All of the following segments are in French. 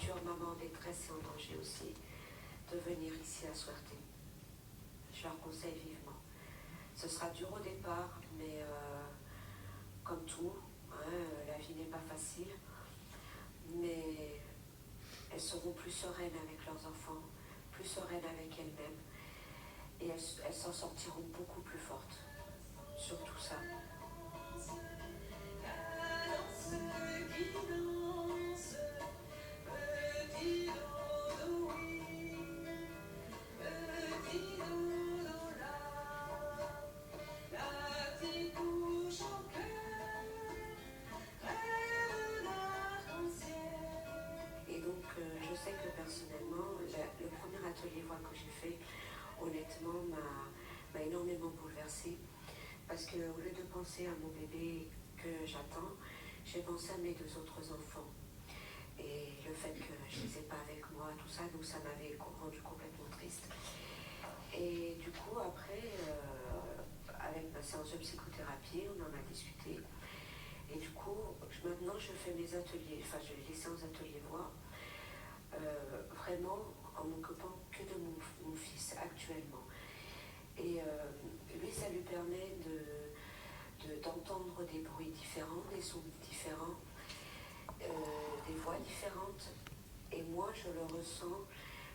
futures mamans en détresse et en danger aussi, de venir ici à Suerte. Je leur conseille vivement. Ce sera dur au départ, mais comme tout, hein, la vie n'est pas facile, mais elles seront plus sereines avec leurs enfants, plus sereines avec elles-mêmes, et elles s'en sortiront beaucoup plus fortes sur tout ça. Je sais que personnellement, le premier atelier voix que j'ai fait, honnêtement, m'a énormément bouleversée. Parce qu'au lieu de penser à mon bébé que j'attends, j'ai pensé à mes 2 autres enfants. Et le fait que je ne les ai pas avec moi, tout ça, donc ça m'avait rendu complètement triste. Et du coup, après, avec ma séance de psychothérapie, on en a discuté. Et du coup, maintenant, je fais mes ateliers, enfin, je les séances d'atelier voix. Vraiment en m'occupant que de mon fils actuellement. Et lui, ça lui permet d'entendre des bruits différents, des sons différents, des voix différentes. Et moi, je le ressens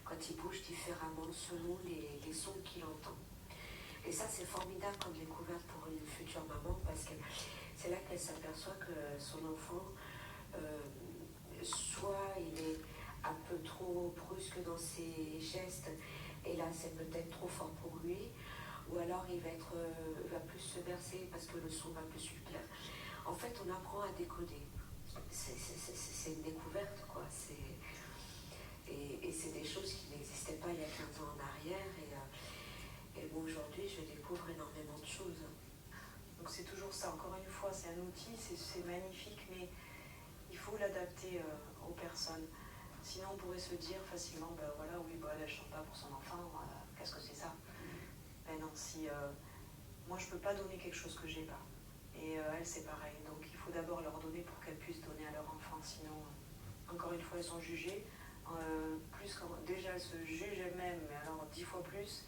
quand il bouge différemment selon les sons qu'il entend. Et ça, c'est formidable comme découverte pour une future maman, parce que c'est là qu'elle s'aperçoit que son enfant, soit il est un peu trop brusque dans ses gestes, et là c'est peut-être trop fort pour lui, ou alors il va plus se bercer parce que le son va plus lui plaire. En fait, on apprend à décoder. C'est une découverte, quoi. Et c'est des choses qui n'existaient pas il y a 15 ans en arrière, et bon, aujourd'hui je découvre énormément de choses. Donc c'est toujours ça, encore une fois, c'est un outil, c'est magnifique, mais il faut l'adapter aux personnes. Sinon, on pourrait se dire facilement, ben voilà, oui, ben, elle ne chante pas pour son enfant, qu'est-ce que c'est ça? Ben non, moi je ne peux pas donner quelque chose que j'ai pas. Et elles, c'est pareil. Donc il faut d'abord leur donner pour qu'elles puissent donner à leur enfant. Sinon, encore une fois, elles sont jugées. Déjà, elles se jugent elles-mêmes, mais alors 10 fois plus.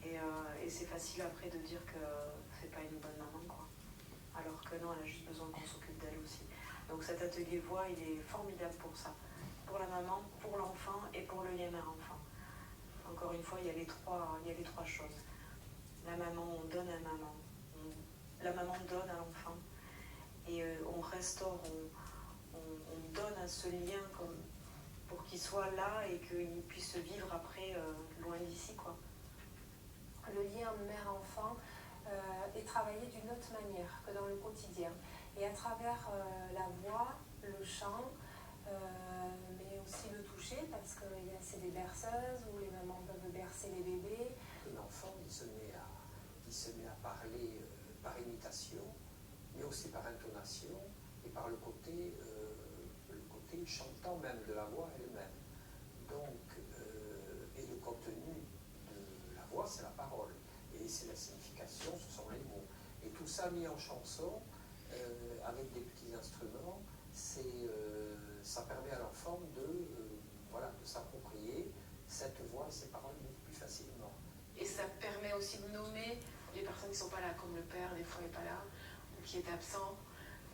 Et c'est facile après de dire que c'est pas une bonne maman, quoi. Alors que non, elle a juste besoin qu'on s'occupe d'elle aussi. Donc cet atelier voix, il est formidable pour ça. Pour la maman, pour l'enfant et pour le lien mère-enfant. Encore une fois, il y a les trois choses. La maman, on donne à maman. La maman donne à l'enfant. Et on restaure, on donne à ce lien pour qu'il soit là et qu'il puisse vivre après loin d'ici, quoi. Le lien mère-enfant est travaillé d'une autre manière que dans le quotidien. Et à travers la voix, le chant, mais aussi le toucher, parce que c'est des berceuses où les mamans peuvent bercer les bébés. L'enfant, il se met à parler par imitation, mais aussi par intonation et par le côté chantant même de la voix elle-même. Donc, et le contenu de la voix, c'est la parole. Et c'est la signification, ce sont les mots. Et tout ça mis en chanson, avec des petits instruments, ça permet à l'enfant de s'approprier cette voix et ces paroles beaucoup plus facilement. Et ça permet aussi de nommer les personnes qui ne sont pas là, comme le père, des fois, n'est pas là, ou qui est absent,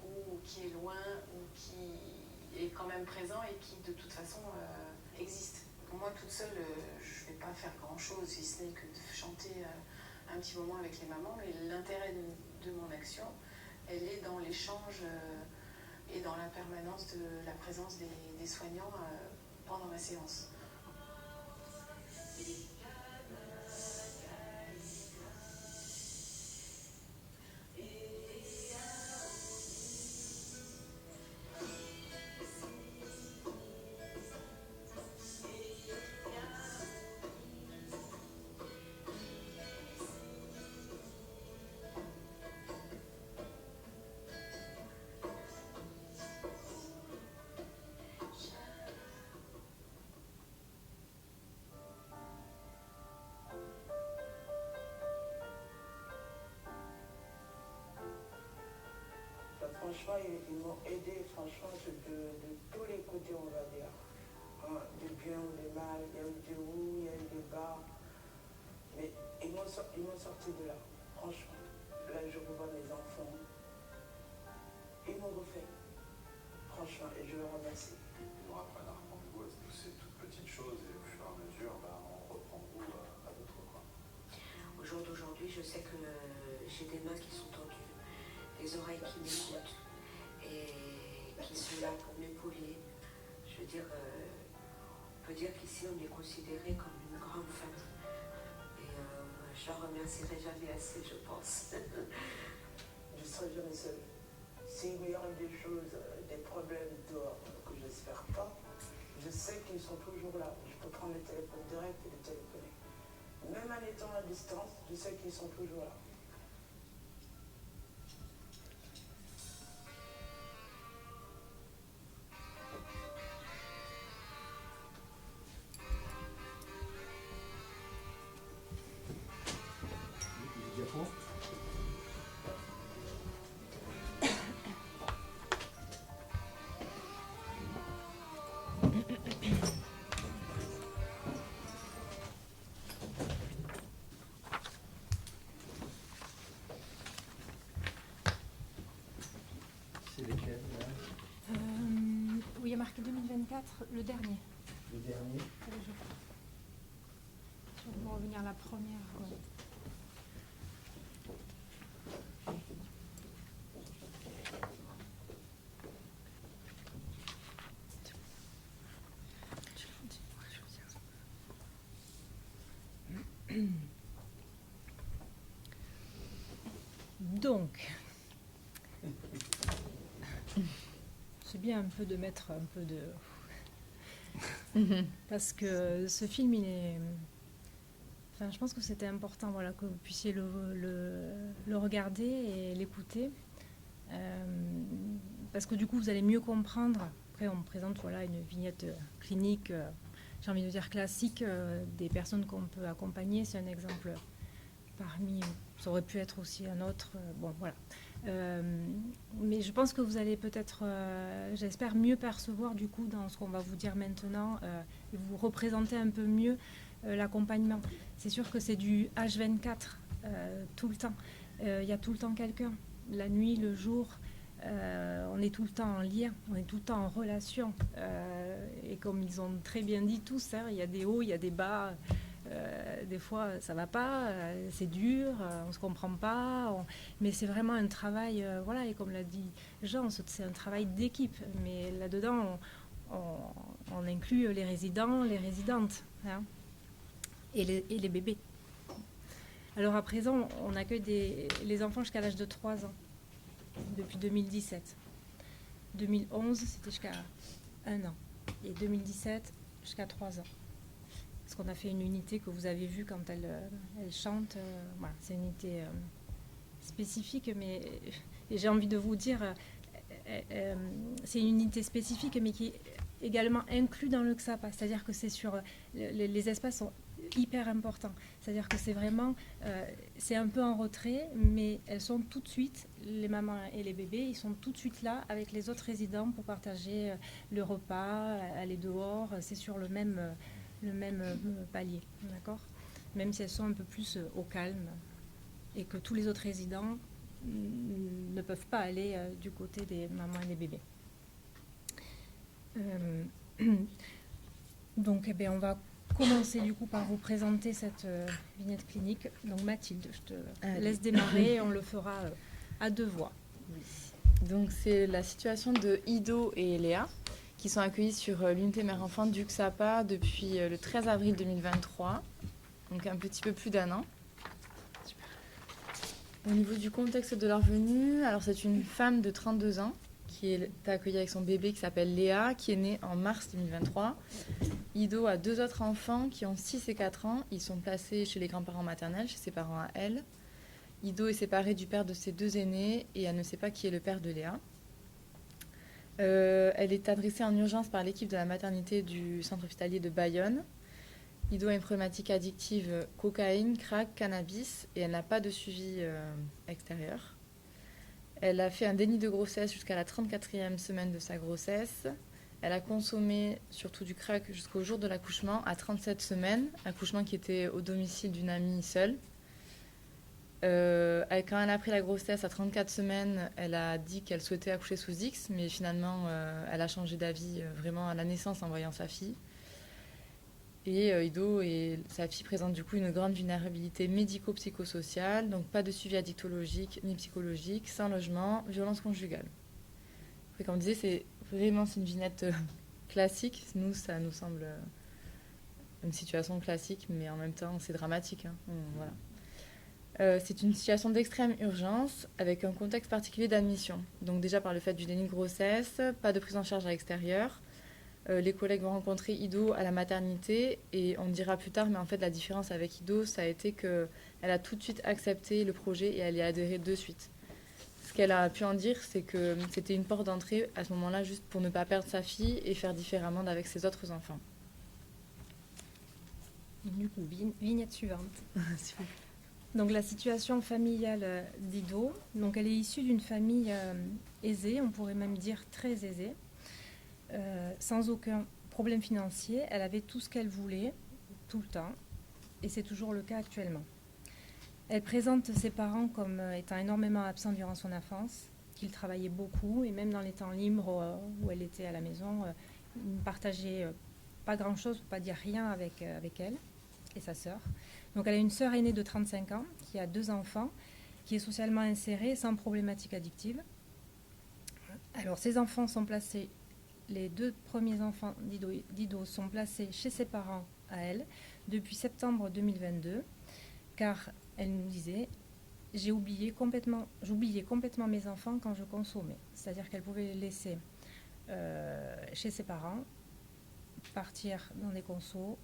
ou qui est loin, ou qui est quand même présent et qui, de toute façon, existe. Pour moi, toute seule, je ne vais pas faire grand-chose, si ce n'est que de chanter un petit moment avec les mamans, mais l'intérêt de mon action, elle est dans l'échange et dans la permanence de la présence des soignants pendant ma séance. Franchement, ils m'ont aidé, franchement, de tous les côtés, on va dire. ils m'ont sorti de là. Franchement, là je revois mes enfants. Ils m'ont refait. Franchement, et je les remercie. Ils nous apprennent à reprendre goût à toutes ces toutes petites choses et au fur et à mesure, on reprend goût à d'autres. Au jour d'aujourd'hui, je sais que j'ai des mains qui sont tendues, des oreilles qui m'écoutent et qui sont là pour m'épauler. Je veux dire, on peut dire qu'ici on est considéré comme une grande famille. Et je leur remercierai jamais assez, je pense. Je ne serai jamais seule. S'il y aura des choses, des problèmes dehors que j'espère pas, je sais qu'ils sont toujours là. Je peux prendre le téléphone direct et le téléphoner. Même en étant à distance, je sais qu'ils sont toujours là. C'est lesquels là? Oui, il y a marqué 2024, le dernier. Le dernier? Je vais revenir à la première. Ouais. Donc, c'est bien un peu de mettre un peu de... Parce que ce film, il est... Enfin, je pense que c'était important, voilà, que vous puissiez le regarder et l'écouter. Parce que du coup, vous allez mieux comprendre. Après, on présente voilà, une vignette clinique, j'ai envie de dire classique, des personnes qu'on peut accompagner. C'est un exemple parmi... Ça aurait pu être aussi un autre. Bon, voilà. Mais je pense que vous allez peut-être, j'espère, mieux percevoir du coup dans ce qu'on va vous dire maintenant et vous représenter un peu mieux l'accompagnement. C'est sûr que c'est du H24 tout le temps. Il y a tout le temps quelqu'un, la nuit, le jour. On est tout le temps en lien, on est tout le temps en relation. Et comme ils ont très bien dit tous, hein, il y a des hauts, il y a des bas. Des fois, ça va pas, c'est dur, on se comprend pas. Mais c'est vraiment un travail, voilà, et comme l'a dit Jean, c'est un travail d'équipe. Mais là-dedans, on inclut les résidents, les résidentes, hein, et les bébés. Alors à présent, on accueille les enfants jusqu'à l'âge de 3 ans, depuis 2017. 2011, c'était jusqu'à 1 an. Et 2017, jusqu'à 3 ans. Parce qu'on a fait une unité que vous avez vue quand elle chante. Voilà, c'est une unité spécifique, mais et j'ai envie de vous dire, c'est une unité spécifique, mais qui est également inclus dans le XAPA. C'est-à-dire que c'est sur les espaces sont hyper importants. C'est-à-dire que c'est vraiment, c'est un peu en retrait, mais elles sont tout de suite, les mamans et les bébés, ils sont tout de suite là avec les autres résidents pour partager le repas, aller dehors. C'est sur le même palier, d'accord ? Même si elles sont un peu plus au calme et que tous les autres résidents ne peuvent pas aller du côté des mamans et des bébés. Donc, eh bien, on va commencer du coup par vous présenter cette vignette clinique. Donc, Mathilde, je te laisse démarrer et on le fera à 2 voix. Oui. Donc, c'est la situation de Ido et Léa, qui sont accueillis sur l'unité mère-enfant du XAPA depuis le 13 avril 2023, donc un petit peu plus d'1 an. Au niveau du contexte de leur venue, alors c'est une femme de 32 ans qui est accueillie avec son bébé qui s'appelle Léa, qui est née en mars 2023. Ido a 2 autres enfants qui ont 6 et 4 ans. Ils sont placés chez les grands-parents maternels, chez ses parents à elle. Ido est séparée du père de ses 2 aînés et elle ne sait pas qui est le père de Léa. Elle est adressée en urgence par l'équipe de la maternité du centre hospitalier de Bayonne. Ido a une problématique addictive cocaïne, crack, cannabis et elle n'a pas de suivi extérieur. Elle a fait un déni de grossesse jusqu'à la 34e semaine de sa grossesse. Elle a consommé surtout du crack jusqu'au jour de l'accouchement à 37 semaines, accouchement qui était au domicile d'une amie seule. Quand elle a pris la grossesse à 34 semaines, elle a dit qu'elle souhaitait accoucher sous X, mais finalement, elle a changé d'avis vraiment à la naissance en voyant sa fille. Et Ido et sa fille présentent du coup une grande vulnérabilité médico-psychosociale, donc pas de suivi addictologique ni psychologique, sans logement, violence conjugale. Et comme on disait, c'est une vignette classique. Nous, ça nous semble une situation classique, mais en même temps, c'est dramatique. Hein. Voilà. C'est une situation d'extrême urgence avec un contexte particulier d'admission. Donc déjà par le fait du déni de grossesse, pas de prise en charge à l'extérieur. Les collègues vont rencontrer Ido à la maternité et on dira plus tard, mais en fait la différence avec Ido, ça a été qu'elle a tout de suite accepté le projet et elle y a adhéré de suite. Ce qu'elle a pu en dire, c'est que c'était une porte d'entrée à ce moment-là juste pour ne pas perdre sa fille et faire différemment avec ses autres enfants. Du coup, vignette suivante. Donc la situation familiale d'Ido, donc elle est issue d'une famille aisée, on pourrait même dire très aisée, sans aucun problème financier. Elle avait tout ce qu'elle voulait, tout le temps, et c'est toujours le cas actuellement. Elle présente ses parents comme étant énormément absents durant son enfance, qu'ils travaillaient beaucoup, et même dans les temps libres où elle était à la maison, ils ne partageaient pas grand-chose, pour ne pas dire rien avec elle et sa sœur. Donc elle a une sœur aînée de 35 ans, qui a 2 enfants, qui est socialement insérée, sans problématique addictive. Alors ces enfants sont placés, les 2 premiers enfants d'Ido sont placés chez ses parents à elle, depuis septembre 2022, car elle nous disait « j'oubliais complètement mes enfants quand je consommais ». C'est-à-dire qu'elle pouvait les laisser chez ses parents, partir dans des consos,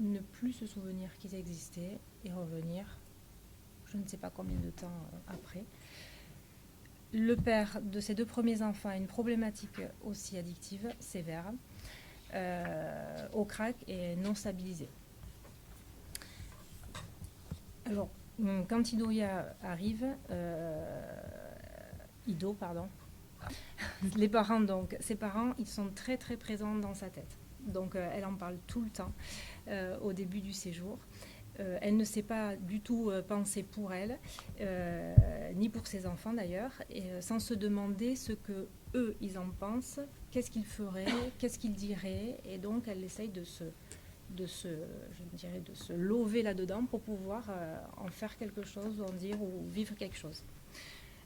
ne plus se souvenir qu'ils existaient et revenir, je ne sais pas combien de temps après. Le père de ces 2 premiers enfants a une problématique aussi addictive, sévère, au crack et non stabilisée. Alors, quand Ido arrive, les parents, donc, ses parents, ils sont très très présents dans sa tête. Donc, elle en parle tout le temps au début du séjour. Elle ne sait pas du tout penser pour elle, ni pour ses enfants d'ailleurs, et sans se demander ce que eux ils en pensent, qu'est-ce qu'ils feraient, qu'est-ce qu'ils diraient, et donc elle essaye de se lever là-dedans pour pouvoir en faire quelque chose, en dire ou vivre quelque chose.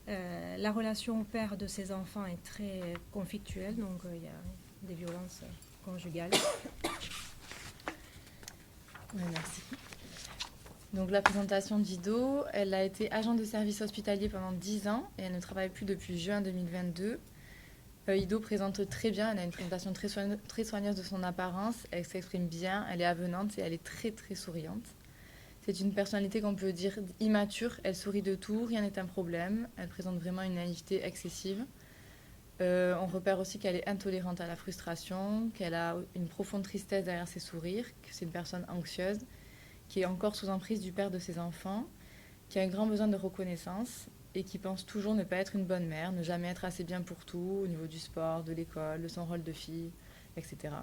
La relation au père de ses enfants est très conflictuelle, donc il y a des violences conjugales. Oui, merci. Donc la présentation d'Ido, elle a été agent de service hospitalier pendant 10 ans et elle ne travaille plus depuis juin 2022. Ido présente très bien, elle a une présentation très soigneuse de son apparence, elle s'exprime bien, elle est avenante et elle est très très souriante. C'est une personnalité qu'on peut dire immature, elle sourit de tout, rien n'est un problème, elle présente vraiment une naïveté excessive. On repère aussi qu'elle est intolérante à la frustration, qu'elle a une profonde tristesse derrière ses sourires, que c'est une personne anxieuse, qui est encore sous emprise du père de ses enfants, qui a un grand besoin de reconnaissance et qui pense toujours ne pas être une bonne mère, ne jamais être assez bien pour tout, au niveau du sport, de l'école, de son rôle de fille, etc.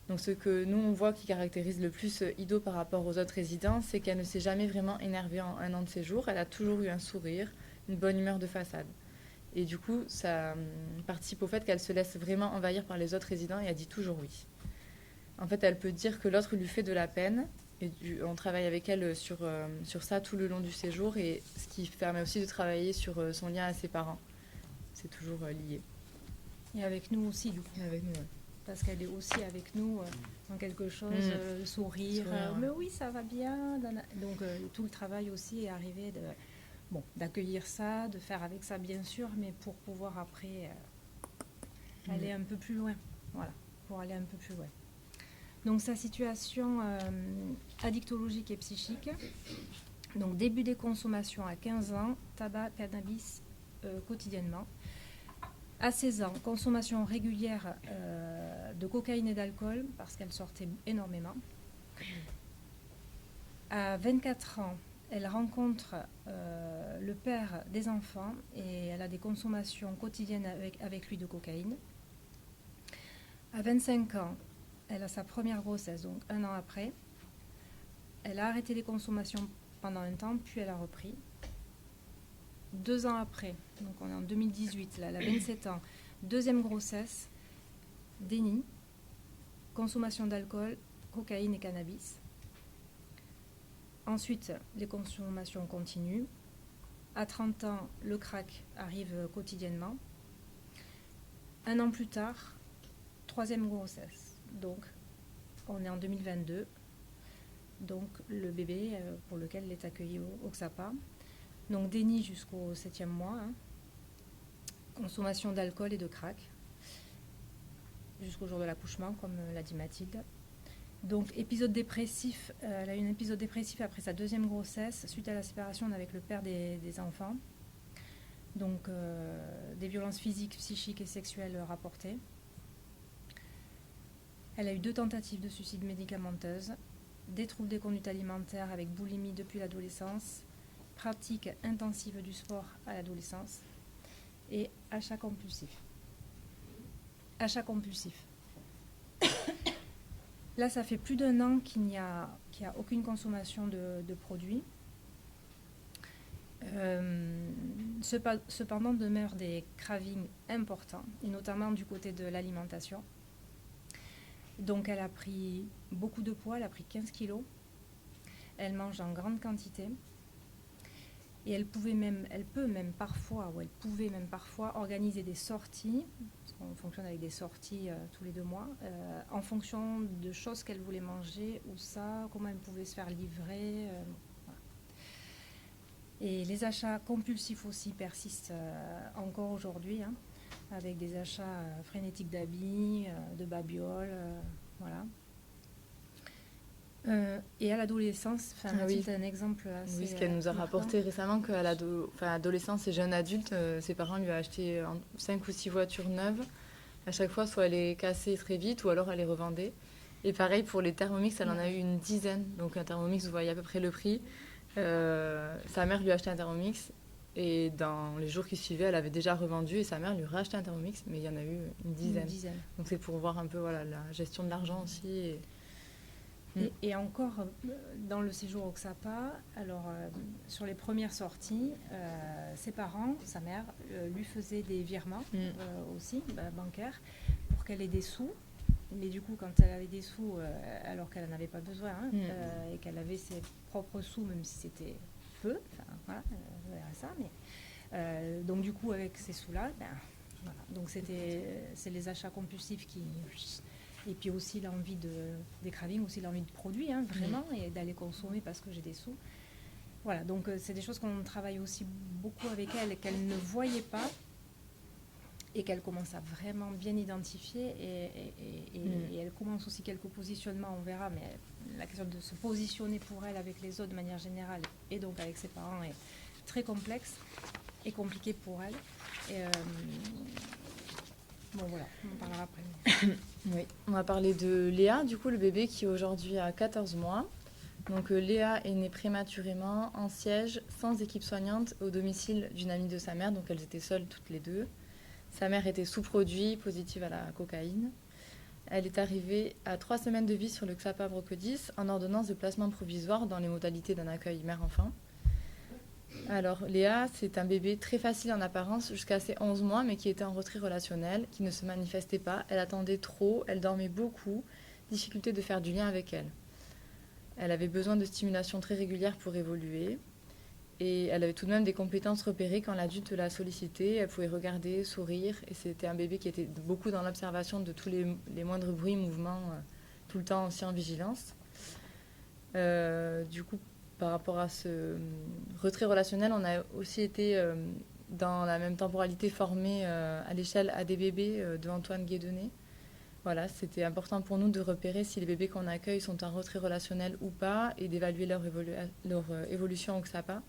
Donc ce que nous, on voit qui caractérise le plus Ido par rapport aux autres résidents, c'est qu'elle ne s'est jamais vraiment énervée en 1 an de séjour, elle a toujours eu un sourire, une bonne humeur de façade. Et du coup, ça participe au fait qu'elle se laisse vraiment envahir par les autres résidents et elle dit toujours oui. En fait, elle peut dire que l'autre lui fait de la peine. Et on travaille avec elle sur ça tout le long du séjour, et ce qui permet aussi de travailler sur son lien à ses parents. C'est toujours lié. Et avec nous aussi, du coup. Avec nous, ouais. Parce qu'elle est aussi avec nous dans quelque chose, sourire, mais oui, ça va bien. Donc tout le travail aussi est arrivé d'accueillir ça, de faire avec ça bien sûr, mais pour pouvoir après aller un peu plus loin. Voilà, pour aller un peu plus loin. Donc sa situation addictologique et psychique, donc début des consommations à 15 ans, tabac, cannabis quotidiennement. À 16 ans, consommation régulière de cocaïne et d'alcool, parce qu'elle sortait énormément. À 24 ans, elle rencontre le père des enfants et elle a des consommations quotidiennes avec lui de cocaïne. À 25 ans, elle a sa première grossesse, donc 1 an après. Elle a arrêté les consommations pendant un temps, puis elle a repris. 2 ans après, donc on est en 2018, là, elle a 27 ans, deuxième grossesse, déni, consommation d'alcool, cocaïne et cannabis. Ensuite, les consommations continuent. À 30 ans, le crack arrive quotidiennement. 1 an plus tard, troisième grossesse. Donc, on est en 2022. Donc, le bébé pour lequel elle est accueillie au XAPA. Donc, déni jusqu'au 7e mois. Consommation d'alcool et de crack. Jusqu'au jour de l'accouchement, comme l'a dit Mathilde. Donc, épisode dépressif, elle a eu un épisode dépressif après sa deuxième grossesse, suite à la séparation avec le père des enfants. Donc, des violences physiques, psychiques et sexuelles rapportées. Elle a eu 2 tentatives de suicide médicamenteuses, des troubles des conduites alimentaires avec boulimie depuis l'adolescence, pratique intensive du sport à l'adolescence et achat compulsif. Achat compulsif. Là, ça fait plus d'1 an qu'il n'y a aucune consommation de produits. Cependant, demeurent des cravings importants, et notamment du côté de l'alimentation. Donc, elle a pris beaucoup de poids, elle a pris 15 kilos. Elle mange en grande quantité. Et elle pouvait même parfois organiser des sorties, parce qu'on fonctionne avec des sorties tous les 2 mois, en fonction de choses qu'elle voulait manger, ou ça, comment elle pouvait se faire livrer. Voilà. Et les achats compulsifs aussi persistent encore aujourd'hui, avec des achats frénétiques d'habits, de babioles, voilà. Et à l'adolescence, Mathilde a un exemple assez... Oui, ce qu'elle nous a rapporté récemment, qu'à l'adolescence et jeune adulte, ses parents lui ont acheté 5 ou 6 voitures neuves. À chaque fois, soit elle les cassait très vite, ou alors elle les revendait. Et pareil, pour les Thermomix, elle en a eu une dizaine. Donc un Thermomix, vous voyez à peu près le prix. Sa mère lui a acheté un Thermomix. Et dans les jours qui suivaient, elle avait déjà revendu. Et sa mère lui rachetait un Thermomix, mais il y en a eu une dizaine. Donc c'est pour voir un peu la gestion de l'argent aussi. Et encore, dans le séjour au XAPA, alors sur les premières sorties, ses parents, sa mère, lui faisaient des virements aussi, bancaires, pour qu'elle ait des sous. Mais du coup, quand elle avait des sous, alors qu'elle n'en avait pas besoin, et qu'elle avait ses propres sous, même si c'était peu, voilà, ça, mais donc du coup, avec ces sous-là, voilà. Donc c'est les achats compulsifs qui... Et puis aussi l'envie des cravings, aussi l'envie de produits, vraiment, et d'aller consommer parce que j'ai des sous. Voilà, donc c'est des choses qu'on travaille aussi beaucoup avec elle, qu'elle ne voyait pas, et qu'elle commence à vraiment bien identifier. Et elle commence aussi quelques positionnements, on verra, mais la question de se positionner pour elle avec les autres de manière générale, et donc avec ses parents, est très complexe et compliquée pour elle. Et, bon voilà, on en parlera après. Oui, on va parler de Léa, du coup le bébé qui aujourd'hui a 14 mois. Donc Léa est née prématurément en siège, sans équipe soignante, au domicile d'une amie de sa mère, donc elles étaient seules toutes les deux. Sa mère était sous-produit, positive à la cocaïne. Elle est arrivée à 3 semaines de vie sur le XAPA Brocodis en ordonnance de placement provisoire dans les modalités d'un accueil mère-enfant. Alors, Léa, c'est un bébé très facile en apparence jusqu'à ses 11 mois, mais qui était en retrait relationnel, qui ne se manifestait pas. Elle attendait trop, elle dormait beaucoup, difficulté de faire du lien avec elle. Elle avait besoin de stimulation très régulière pour évoluer. Et elle avait tout de même des compétences repérées quand l'adulte la sollicitait. Elle pouvait regarder, sourire. Et c'était un bébé qui était beaucoup dans l'observation de tous les moindres bruits, mouvements, tout le temps aussi en vigilance. Du coup, par rapport à ce retrait relationnel, on a aussi été dans la même temporalité formés à l'échelle ADBB de Antoine Guédonnet. Voilà, c'était important pour nous de repérer si les bébés qu'on accueille sont en retrait relationnel ou pas et d'évaluer leur évolution au XAPA.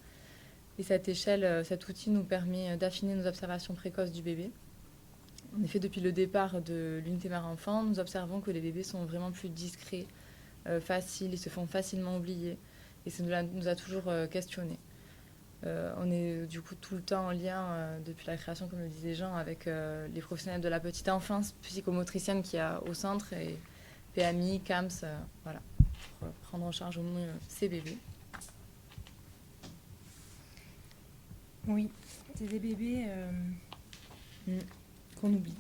Et cette échelle, cet outil nous permet d'affiner nos observations précoces du bébé. En effet, depuis le départ de l'unité mère-enfant, nous observons que les bébés sont vraiment plus discrets, faciles, ils se font facilement oublier. Et ça nous a toujours questionnés. On est du coup tout le temps en lien, depuis la création, comme le disaient Jean, avec les professionnels de la petite enfance, psychomotricienne qu'il y a au centre, et PMI, CAMS, voilà, pour prendre en charge au mieux ces bébés. Oui, c'est des bébés Qu'on oublie.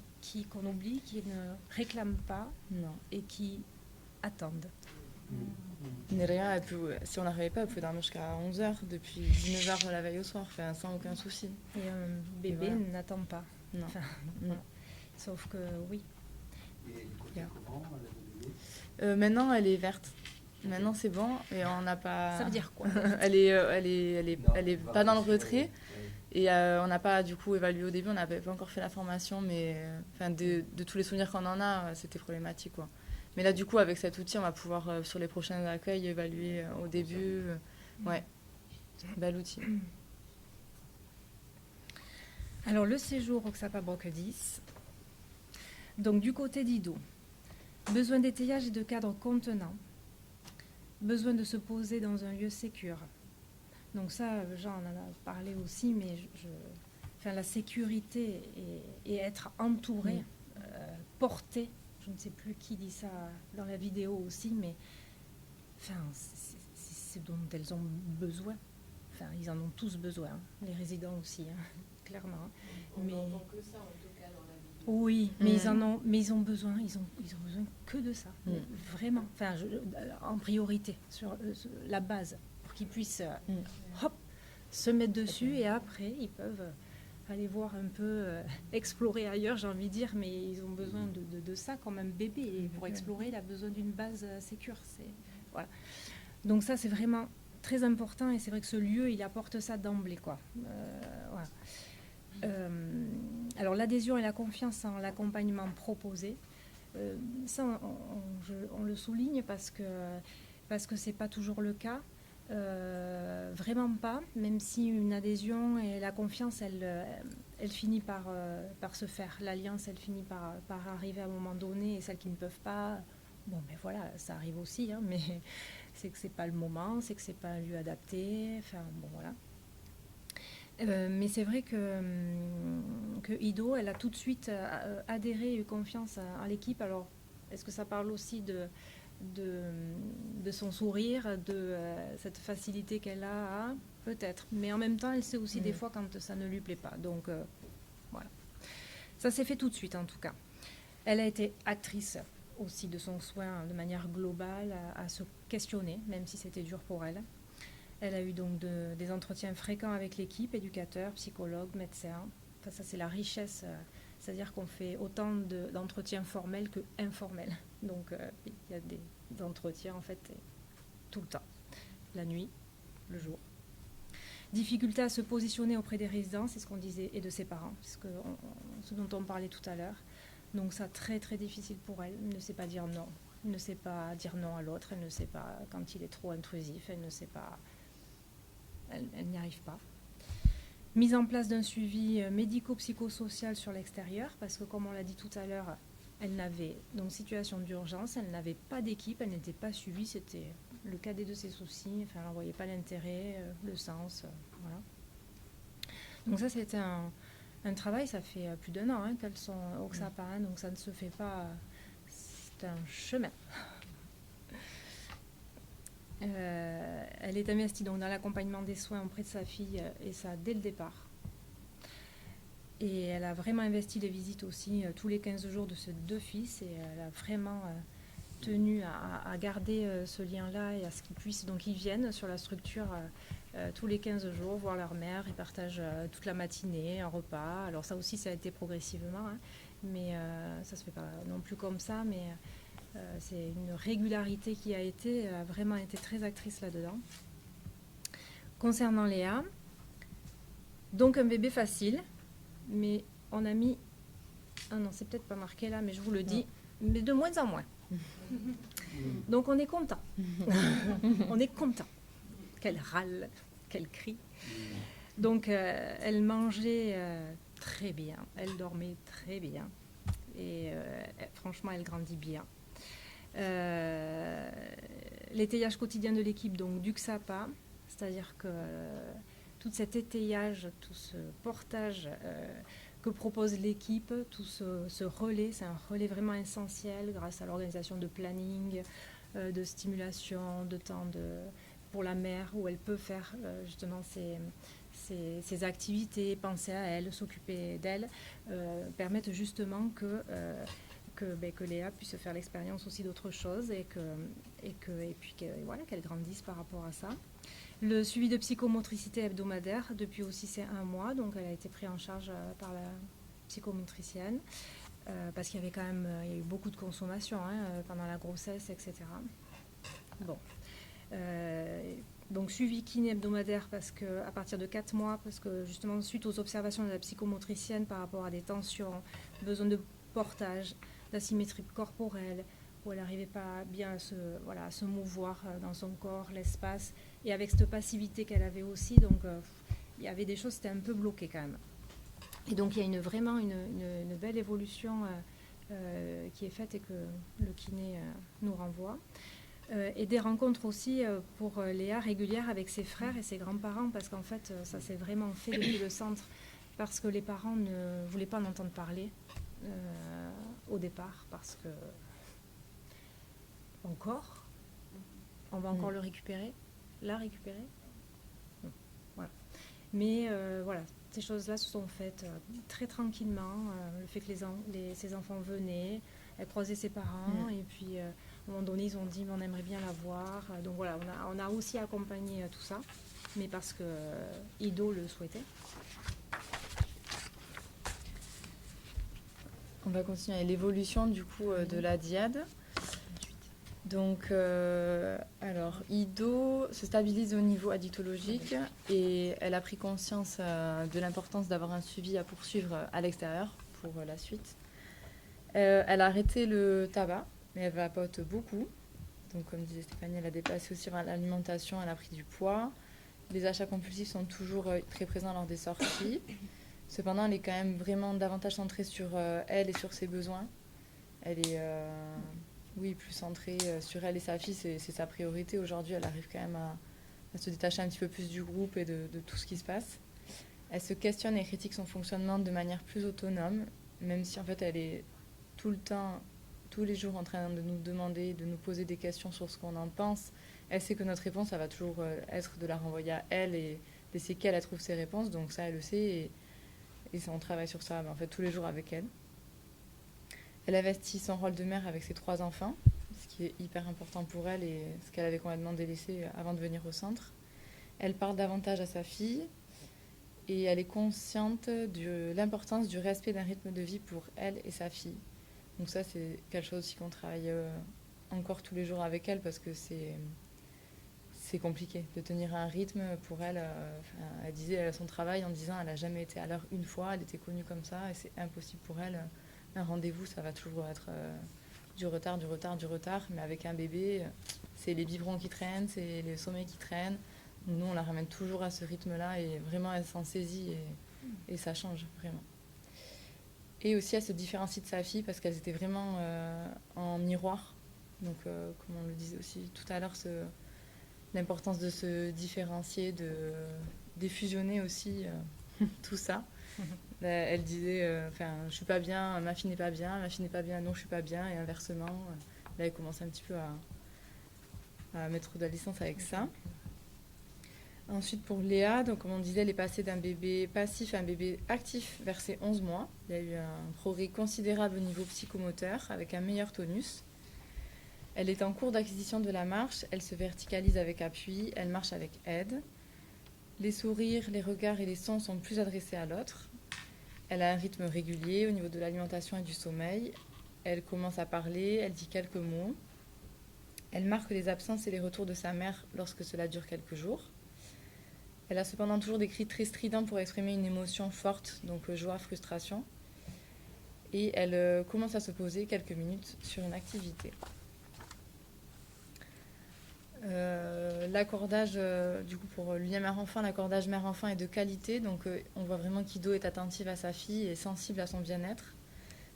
qu'on oublie, qui ne réclament pas Non. et qui attendent. Nerea, si on n'arrivait pas, elle pouvait dormir jusqu'à 11h, depuis 19h la veille au soir, enfin, sans aucun souci. Et un bébé voilà. n'attend pas. Non. Enfin, voilà. Sauf que oui. Et elle est comment, la bébé? Maintenant, elle est verte. Maintenant, c'est bon, et on n'a pas... Ça veut dire quoi? Elle est pas dans le retrait. Et on n'a pas du coup évalué au début, on n'avait pas encore fait la formation, mais de tous les souvenirs qu'on en a, c'était problématique, quoi. Mais là, du coup, avec cet outil, on va pouvoir, sur les prochains accueils, évaluer au début. Ouais, bel outil. Alors, le séjour au Xapa Broc 10. Donc, du côté d'Ido, besoin d'étayage et de cadre contenant. Besoin de se poser dans un lieu sécure. Donc ça, Jean en a parlé aussi, mais la sécurité et être entouré, porté, je ne sais plus qui dit ça dans la vidéo aussi, mais c'est ce dont elles ont besoin. Enfin, ils en ont tous besoin, hein, les résidents aussi, hein, clairement. On mais n'entend que ça en tout cas dans la vidéo. oui, mais ils ont besoin, ils ont besoin que de ça, vraiment. Enfin, en priorité sur la base. Qu'ils puissent se mettre dessus et après ils peuvent aller voir un peu, explorer ailleurs, j'ai envie de dire, mais ils ont besoin de ça quand même bébé, et pour explorer il a besoin d'une base sécure. Voilà. Donc ça c'est vraiment très important, et c'est vrai que ce lieu il apporte ça d'emblée, quoi. Voilà. Alors l'adhésion et la confiance en l'accompagnement proposé, ça on le souligne parce que c'est pas toujours le cas. Vraiment pas, même si une adhésion et la confiance, elle finit par se faire. L'alliance, elle finit par arriver à un moment donné, et celles qui ne peuvent pas, bon, ben voilà, ça arrive aussi, hein, mais c'est que c'est pas le moment, c'est que c'est pas un lieu adapté, enfin, bon, voilà. Mais c'est vrai que Ido, elle a tout de suite adhéré et eu confiance à l'équipe. Alors, est-ce que ça parle aussi de son sourire, de cette facilité qu'elle a, peut-être. Mais en même temps, elle sait aussi des fois quand ça ne lui plaît pas. Donc, voilà. Ça s'est fait tout de suite, en tout cas. Elle a été actrice aussi de son soin de manière globale, à se questionner, même si c'était dur pour elle. Elle a eu donc des entretiens fréquents avec l'équipe, éducateurs, psychologues, médecins. Enfin, ça, c'est la richesse. C'est-à-dire qu'on fait autant d'entretiens formels que informels. Donc, il y a des entretiens, en fait, tout le temps. La nuit, le jour. Difficulté à se positionner auprès des résidents, c'est ce qu'on disait, et de ses parents, ce dont on parlait tout à l'heure. Donc, ça, très, très difficile pour elle. Elle ne sait pas dire non. Elle ne sait pas dire non à l'autre. Elle ne sait pas quand il est trop intrusif. Elle ne sait pas... Elle n'y arrive pas. Mise en place d'un suivi médico-psychosocial sur l'extérieur, parce que comme on l'a dit tout à l'heure, elle n'avait, donc situation d'urgence, elle n'avait pas d'équipe, elle n'était pas suivie, c'était le cadet de ses soucis, enfin elle n'en voyait pas l'intérêt, le sens, voilà. Donc ça c'était un travail, ça fait plus d'1 an qu'elles sont au Xapa, hein, donc ça ne se fait pas, c'est un chemin. Elle est investie donc dans l'accompagnement des soins auprès de sa fille, et ça dès le départ. Et elle a vraiment investi les visites aussi tous les 15 jours de ses 2 fils, et elle a vraiment tenu à garder ce lien-là, et à ce qu'ils puissent, donc ils viennent sur la structure tous les 15 jours voir leur mère, ils partagent toute la matinée, un repas. Alors ça aussi ça a été progressivement, hein, mais ça se fait pas non plus comme ça, mais c'est une régularité qui a vraiment été très actrice là-dedans. Concernant Léa, donc un bébé facile, mais on a mis... Ah non, c'est peut-être pas marqué là, mais je vous le dis, mais de moins en moins. Donc on est content. On est content qu'elle râle, qu'elle crie. Donc elle mangeait très bien, elle dormait très bien, et franchement elle grandit bien. L'étayage quotidien de l'équipe, donc du Xapa, c'est-à-dire que tout cet étayage, tout ce portage que propose l'équipe, tout ce relais, c'est un relais vraiment essentiel grâce à l'organisation de planning, de stimulation, de temps pour la mère, où elle peut faire justement ces activités, penser à elle, s'occuper d'elle, permettent justement que Léa puisse faire l'expérience aussi d'autres choses et puis qu'elle grandisse par rapport à ça. Le suivi de psychomotricité hebdomadaire, depuis aussi c'est 1 mois, donc elle a été prise en charge par la psychomotricienne, parce qu'il y avait quand même il y a eu beaucoup de consommation pendant la grossesse, etc. Bon. Donc suivi kiné hebdomadaire à partir de 4 mois, parce que justement suite aux observations de la psychomotricienne par rapport à des tensions, besoin de portage, d'asymétrie corporelle, où elle n'arrivait pas bien à se mouvoir dans son corps, l'espace, et avec cette passivité qu'elle avait aussi, donc il y avait des choses, c'était un peu bloqué quand même. Et donc il y a vraiment une belle évolution qui est faite et que le kiné nous renvoie. Et des rencontres aussi pour Léa régulières avec ses frères et ses grands-parents, parce qu'en fait ça s'est vraiment fait depuis le centre, parce que les parents ne voulaient pas en entendre parler au départ, parce que on va encore le récupérer, la récupérer. Non, voilà. Mais voilà, ces choses-là se sont faites très tranquillement. Le fait que ses enfants venaient, elle croisait ses parents, et puis à un moment donné, ils ont dit on aimerait bien la voir. Donc voilà, on a aussi accompagné tout ça, mais parce que Ido le souhaitait. On va continuer avec l'évolution du coup de la dyade. Donc, alors, Ido se stabilise au niveau addictologique et elle a pris conscience de l'importance d'avoir un suivi à poursuivre à l'extérieur pour la suite. Elle a arrêté le tabac, mais elle vapote beaucoup. Donc, comme disait Stéphanie, elle a dépassé aussi l'alimentation, elle a pris du poids. Les achats compulsifs sont toujours très présents lors des sorties. Cependant, elle est quand même vraiment davantage centrée sur elle et sur ses besoins. Elle est... plus centrée sur elle et sa fille, c'est sa priorité. Aujourd'hui, elle arrive quand même à se détacher un petit peu plus du groupe et de tout ce qui se passe. Elle se questionne et critique son fonctionnement de manière plus autonome, même si en fait elle est tout le temps, tous les jours en train de nous demander, de nous poser des questions sur ce qu'on en pense. Elle sait que notre réponse, ça va toujours être de la renvoyer à elle et d'essayer qu'elle trouve ses réponses. Donc ça, elle le sait et ça, on travaille sur ça en fait tous les jours avec elle. Elle investit son rôle de mère avec ses 3 enfants, ce qui est hyper important pour elle et ce qu'elle avait complètement délaissé avant de venir au centre. Elle parle davantage à sa fille et elle est consciente de l'importance du respect d'un rythme de vie pour elle et sa fille. Donc ça, c'est quelque chose aussi qu'on travaille encore tous les jours avec elle parce que c'est compliqué de tenir un rythme pour elle. Elle disait à son travail en disant elle n'a jamais été à l'heure une fois, elle était connue comme ça et c'est impossible pour elle. Un rendez-vous, ça va toujours être du retard, mais avec un bébé, c'est les biberons qui traînent, c'est les sommeils qui traînent. Donc nous, on la ramène toujours à ce rythme-là et vraiment, elle s'en saisit et ça change vraiment. Et aussi, elle se différencie de sa fille parce qu'elles étaient vraiment en miroir. Donc, comme on le disait aussi tout à l'heure, l'importance de se différencier, de défusionner aussi tout ça. Elle disait, je suis pas bien, ma fille n'est pas bien, non, je suis pas bien, et inversement. Là, elle commence un petit peu à mettre de la distance avec ça. Ensuite, pour Léa, donc, comme on disait, elle est passée d'un bébé passif à un bébé actif vers ses 11 mois. Il y a eu un progrès considérable au niveau psychomoteur, avec un meilleur tonus. Elle est en cours d'acquisition de la marche, elle se verticalise avec appui, elle marche avec aide. Les sourires, les regards et les sons sont plus adressés à l'autre. Elle a un rythme régulier au niveau de l'alimentation et du sommeil. Elle commence à parler, elle dit quelques mots. Elle marque les absences et les retours de sa mère lorsque cela dure quelques jours. Elle a cependant toujours des cris très stridents pour exprimer une émotion forte, donc joie, frustration. Et elle commence à se poser quelques minutes sur une activité. L'accordage, du coup, pour le lien mère-enfant, l'accordage mère-enfant est de qualité. Donc, on voit vraiment qu'Ido est attentive à sa fille et sensible à son bien-être.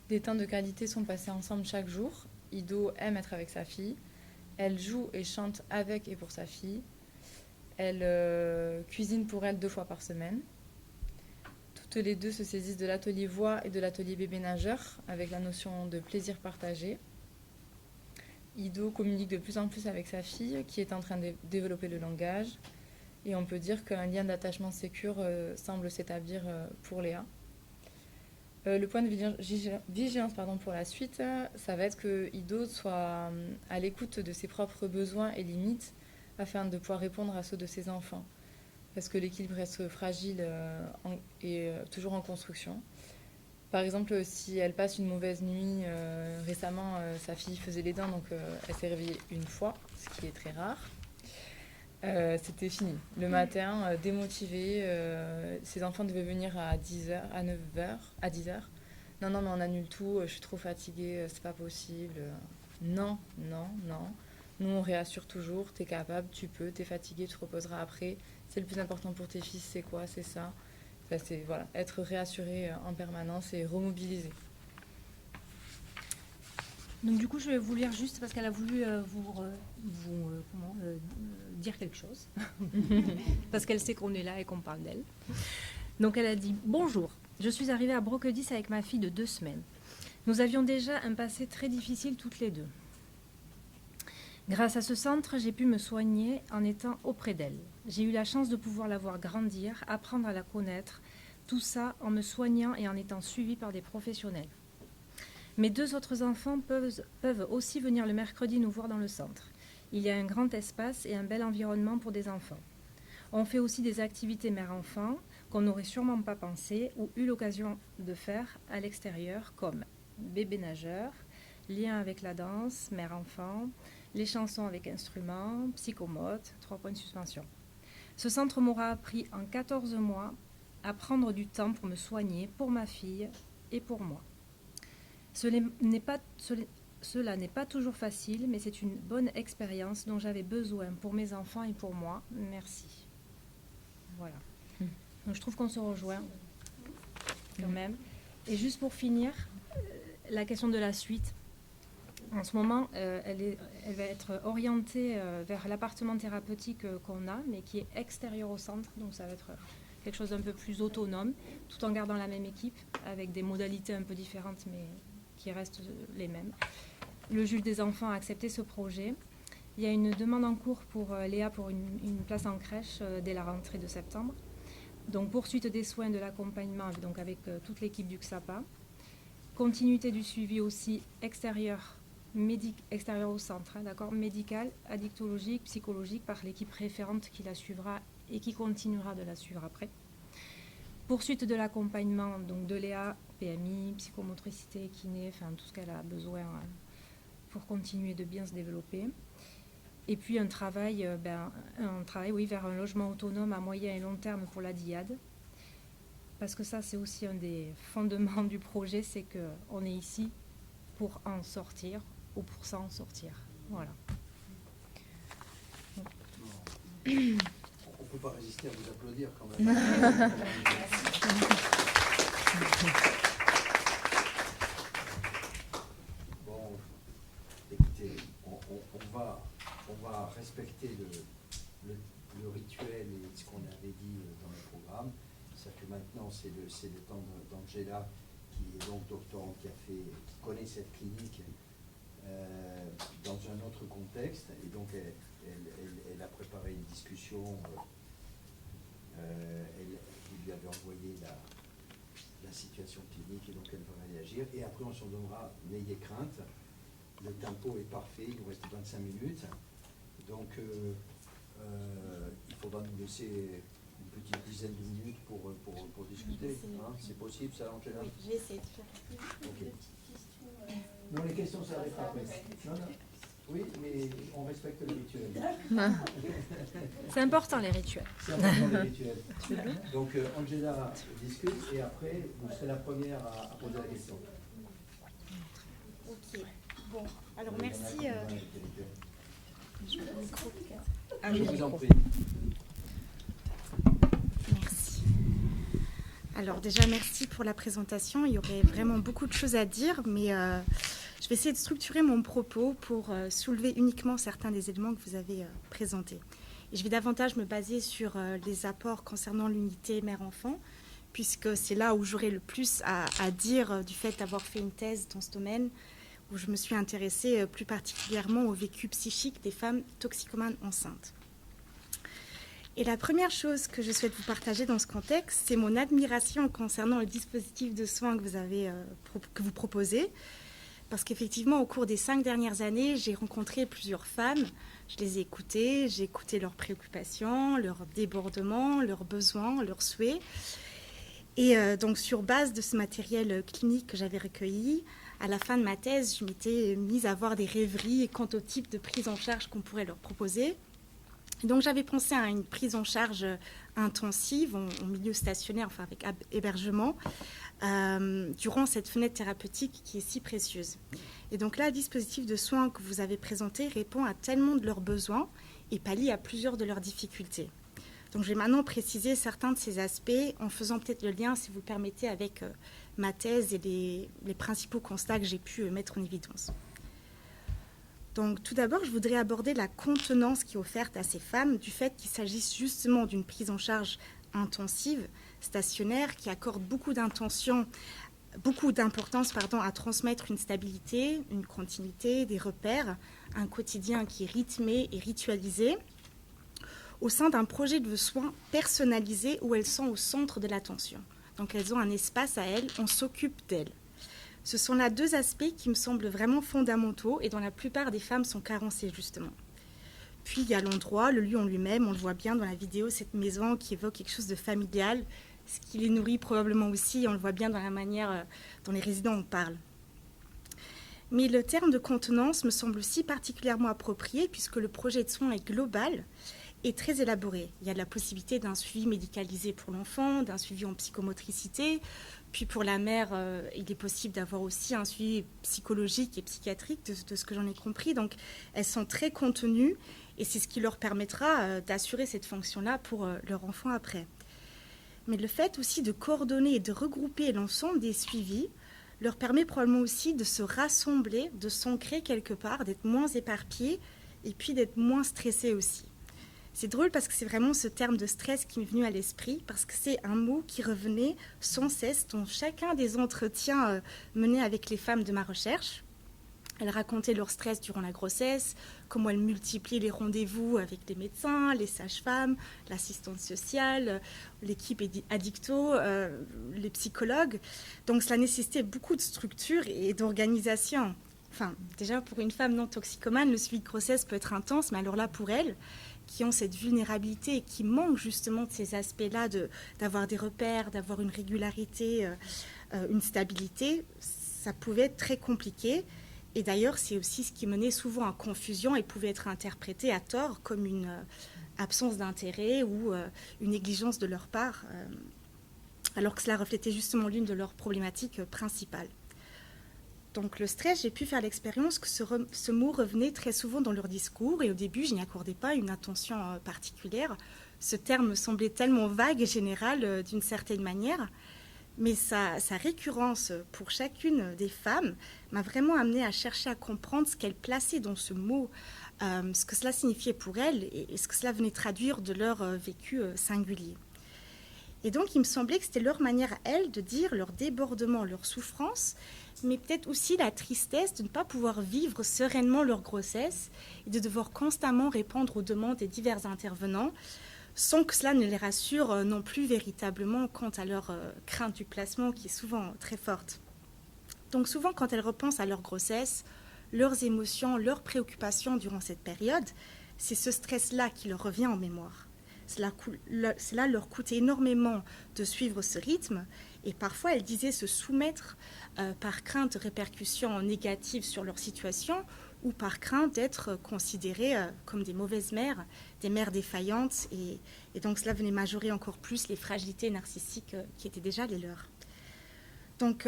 Des temps de qualité sont passés ensemble chaque jour. Ido aime être avec sa fille. Elle joue et chante avec et pour sa fille. Elle cuisine pour elle 2 fois par semaine. Toutes les deux se saisissent de l'atelier voix et de l'atelier bébé nageur avec la notion de plaisir partagé. Ido communique de plus en plus avec sa fille qui est en train de développer le langage. Et on peut dire qu'un lien d'attachement sécure semble s'établir pour Léa. Le point de vigilance pour la suite, ça va être que Ido soit à l'écoute de ses propres besoins et limites afin de pouvoir répondre à ceux de ses enfants. Parce que l'équilibre reste fragile et toujours en construction. Par exemple, si elle passe une mauvaise nuit, récemment, sa fille faisait les dents, donc elle s'est réveillée une fois, ce qui est très rare. C'était fini. Le matin, démotivée, ses enfants devaient venir à 10h, à 9h, à 10h. Non, mais on annule tout, je suis trop fatiguée, c'est pas possible. Non. Nous, on réassure toujours, t'es capable, tu peux, t'es fatiguée, tu te reposeras après. C'est le plus important pour tes fils, c'est quoi, c'est ça. Enfin, c'est être réassuré en permanence et remobilisé. Donc du coup, je vais vous lire juste parce qu'elle a voulu dire quelque chose. Parce qu'elle sait qu'on est là et qu'on parle d'elle. Donc elle a dit « Bonjour, je suis arrivée à Brockedis avec ma fille de 2 semaines. Nous avions déjà un passé très difficile toutes les deux. Grâce à ce centre, j'ai pu me soigner en étant auprès d'elle. J'ai eu la chance de pouvoir la voir grandir, apprendre à la connaître, tout ça en me soignant et en étant suivie par des professionnels. Mes 2 autres enfants peuvent aussi venir le mercredi nous voir dans le centre. Il y a un grand espace et un bel environnement pour des enfants. On fait aussi des activités mère-enfant qu'on n'aurait sûrement pas pensé ou eu l'occasion de faire à l'extérieur, comme bébé nageur, lien avec la danse, mère-enfant, les chansons avec instruments, psychomote, 3 points de suspension. Ce centre m'aura appris en 14 mois à prendre du temps pour me soigner, pour ma fille et pour moi. Cela n'est pas toujours facile, mais c'est une bonne expérience dont j'avais besoin pour mes enfants et pour moi. Merci. Voilà. Donc je trouve qu'on se rejoint quand même. Et juste pour finir, la question de la suite. En ce moment, elle va être orientée vers l'appartement thérapeutique qu'on a, mais qui est extérieur au centre. Donc ça va être quelque chose d'un peu plus autonome, tout en gardant la même équipe, avec des modalités un peu différentes, mais qui restent les mêmes. Le juge des enfants a accepté ce projet. Il y a une demande en cours pour Léa pour une place en crèche dès la rentrée de septembre. Donc poursuite des soins de l'accompagnement donc avec toute l'équipe du XAPA. Continuité du suivi aussi extérieur au centre, d'accord, médical, addictologique, psychologique par l'équipe référente qui la suivra et qui continuera de la suivre après. Poursuite de l'accompagnement donc de Léa, PMI, psychomotricité, kiné, enfin tout ce qu'elle a besoin pour continuer de bien se développer. Et puis un travail vers un logement autonome à moyen et long terme pour la DIAD. Parce que ça, c'est aussi un des fondements du projet, c'est qu'on est ici pour en sortir ou pour s'en sortir. Voilà. On ne peut pas résister à vous applaudir quand même. Bon, écoutez, on va respecter le rituel et ce qu'on avait dit dans le programme. C'est-à-dire que maintenant, c'est le temps d'Angela, qui est donc doctorante, qui connaît cette clinique dans un autre contexte. Et donc, elle a préparé une discussion. Vous lui avez envoyé la situation clinique et donc elle va réagir. Et après, on s'en donnera, n'ayez crainte. Le tempo est parfait, il nous reste 25 minutes. Donc, il faudra nous laisser une petite dizaine de minutes pour discuter. Hein. C'est possible, ça, Angela? Oui, je vais essayer de faire okay. Non, les questions s'arrêtent après. Non. Oui, mais on respecte le rituel. C'est important, les rituels. C'est important, les rituels. Donc, Angela discute et après, vous serez la première à poser la question. Ok. Bon, alors merci. Je vous en prie. Merci. Alors déjà, merci pour la présentation. Il y aurait vraiment beaucoup de choses à dire, mais je vais essayer de structurer mon propos pour soulever uniquement certains des éléments que vous avez présentés. Et je vais davantage me baser sur les apports concernant l'unité mère-enfant, puisque c'est là où j'aurai le plus à dire du fait d'avoir fait une thèse dans ce domaine, où je me suis intéressée plus particulièrement au vécu psychique des femmes toxicomanes enceintes. Et la première chose que je souhaite vous partager dans ce contexte, c'est mon admiration concernant le dispositif de soins que vous proposez. Parce qu'effectivement, au cours des 5 dernières années, j'ai rencontré plusieurs femmes. Je les ai écoutées, j'ai écouté leurs préoccupations, leurs débordements, leurs besoins, leurs souhaits. Et donc, sur base de ce matériel clinique que j'avais recueilli, à la fin de ma thèse, je m'étais mise à avoir des rêveries quant au type de prise en charge qu'on pourrait leur proposer. Donc, j'avais pensé à une prise en charge intensive, en milieu stationnaire, enfin avec hébergement, durant cette fenêtre thérapeutique qui est si précieuse. Et donc là, le dispositif de soins que vous avez présenté répond à tellement de leurs besoins et pallie à plusieurs de leurs difficultés. Donc je vais maintenant préciser certains de ces aspects en faisant peut-être le lien, si vous le permettez, avec ma thèse et les principaux constats que j'ai pu mettre en évidence. Donc tout d'abord, je voudrais aborder la contenance qui est offerte à ces femmes du fait qu'il s'agisse justement d'une prise en charge intensive, stationnaire, qui accorde beaucoup d'importance à transmettre une stabilité, une continuité, des repères, un quotidien qui est rythmé et ritualisé, au sein d'un projet de soins personnalisé où elles sont au centre de l'attention. Donc elles ont un espace à elles, on s'occupe d'elles. Ce sont là 2 aspects qui me semblent vraiment fondamentaux et dont la plupart des femmes sont carencées justement. Puis il y a l'endroit, le lieu en lui-même, on le voit bien dans la vidéo, cette maison qui évoque quelque chose de familial, ce qui les nourrit probablement aussi, on le voit bien dans la manière dont les résidents en parlent. Mais le terme de contenance me semble aussi particulièrement approprié puisque le projet de soins est global et très élaboré. Il y a la possibilité d'un suivi médicalisé pour l'enfant, d'un suivi en psychomotricité, puis pour la mère, il est possible d'avoir aussi un suivi psychologique et psychiatrique de ce que j'en ai compris. Donc elles sont très contenues et c'est ce qui leur permettra d'assurer cette fonction-là pour leur enfant après. Mais le fait aussi de coordonner et de regrouper l'ensemble des suivis leur permet probablement aussi de se rassembler, de s'ancrer quelque part, d'être moins éparpillés et puis d'être moins stressés aussi. C'est drôle parce que c'est vraiment ce terme de stress qui m'est venu à l'esprit, parce que c'est un mot qui revenait sans cesse dans chacun des entretiens menés avec les femmes de ma recherche. Elles racontaient leur stress durant la grossesse, comment elles multipliaient les rendez-vous avec les médecins, les sages-femmes, l'assistante sociale, l'équipe addicto, les psychologues. Donc cela nécessitait beaucoup de structure et d'organisation. Enfin, déjà pour une femme non toxicomane, le suivi de grossesse peut être intense, mais alors là pour elles, qui ont cette vulnérabilité et qui manquent justement de ces aspects-là, d'avoir des repères, d'avoir une régularité, une stabilité, ça pouvait être très compliqué. Et d'ailleurs, c'est aussi ce qui menait souvent à confusion et pouvait être interprété à tort comme une absence d'intérêt ou une négligence de leur part, alors que cela reflétait justement l'une de leurs problématiques principales. Donc le stress, j'ai pu faire l'expérience que ce mot revenait très souvent dans leur discours et au début, je n'y accordais pas une attention particulière. Ce terme me semblait tellement vague et général d'une certaine manière, mais sa récurrence pour chacune des femmes m'a vraiment amenée à chercher à comprendre ce qu'elles plaçaient dans ce mot, ce que cela signifiait pour elles et ce que cela venait traduire de leur vécu singulier. Et donc, il me semblait que c'était leur manière à elles de dire leur débordement, leur souffrance, mais peut-être aussi la tristesse de ne pas pouvoir vivre sereinement leur grossesse et de devoir constamment répondre aux demandes des divers intervenants sans que cela ne les rassure non plus véritablement quant à leur crainte du placement qui est souvent très forte. Donc souvent, quand elles repensent à leur grossesse, leurs émotions, leurs préoccupations durant cette période, c'est ce stress-là qui leur revient en mémoire. Cela leur coûtait énormément de suivre ce rythme et parfois elles disaient se soumettre par crainte de répercussions négatives sur leur situation ou par crainte d'être considérées comme des mauvaises mères, des mères défaillantes et donc cela venait majorer encore plus les fragilités narcissiques qui étaient déjà les leurs. Donc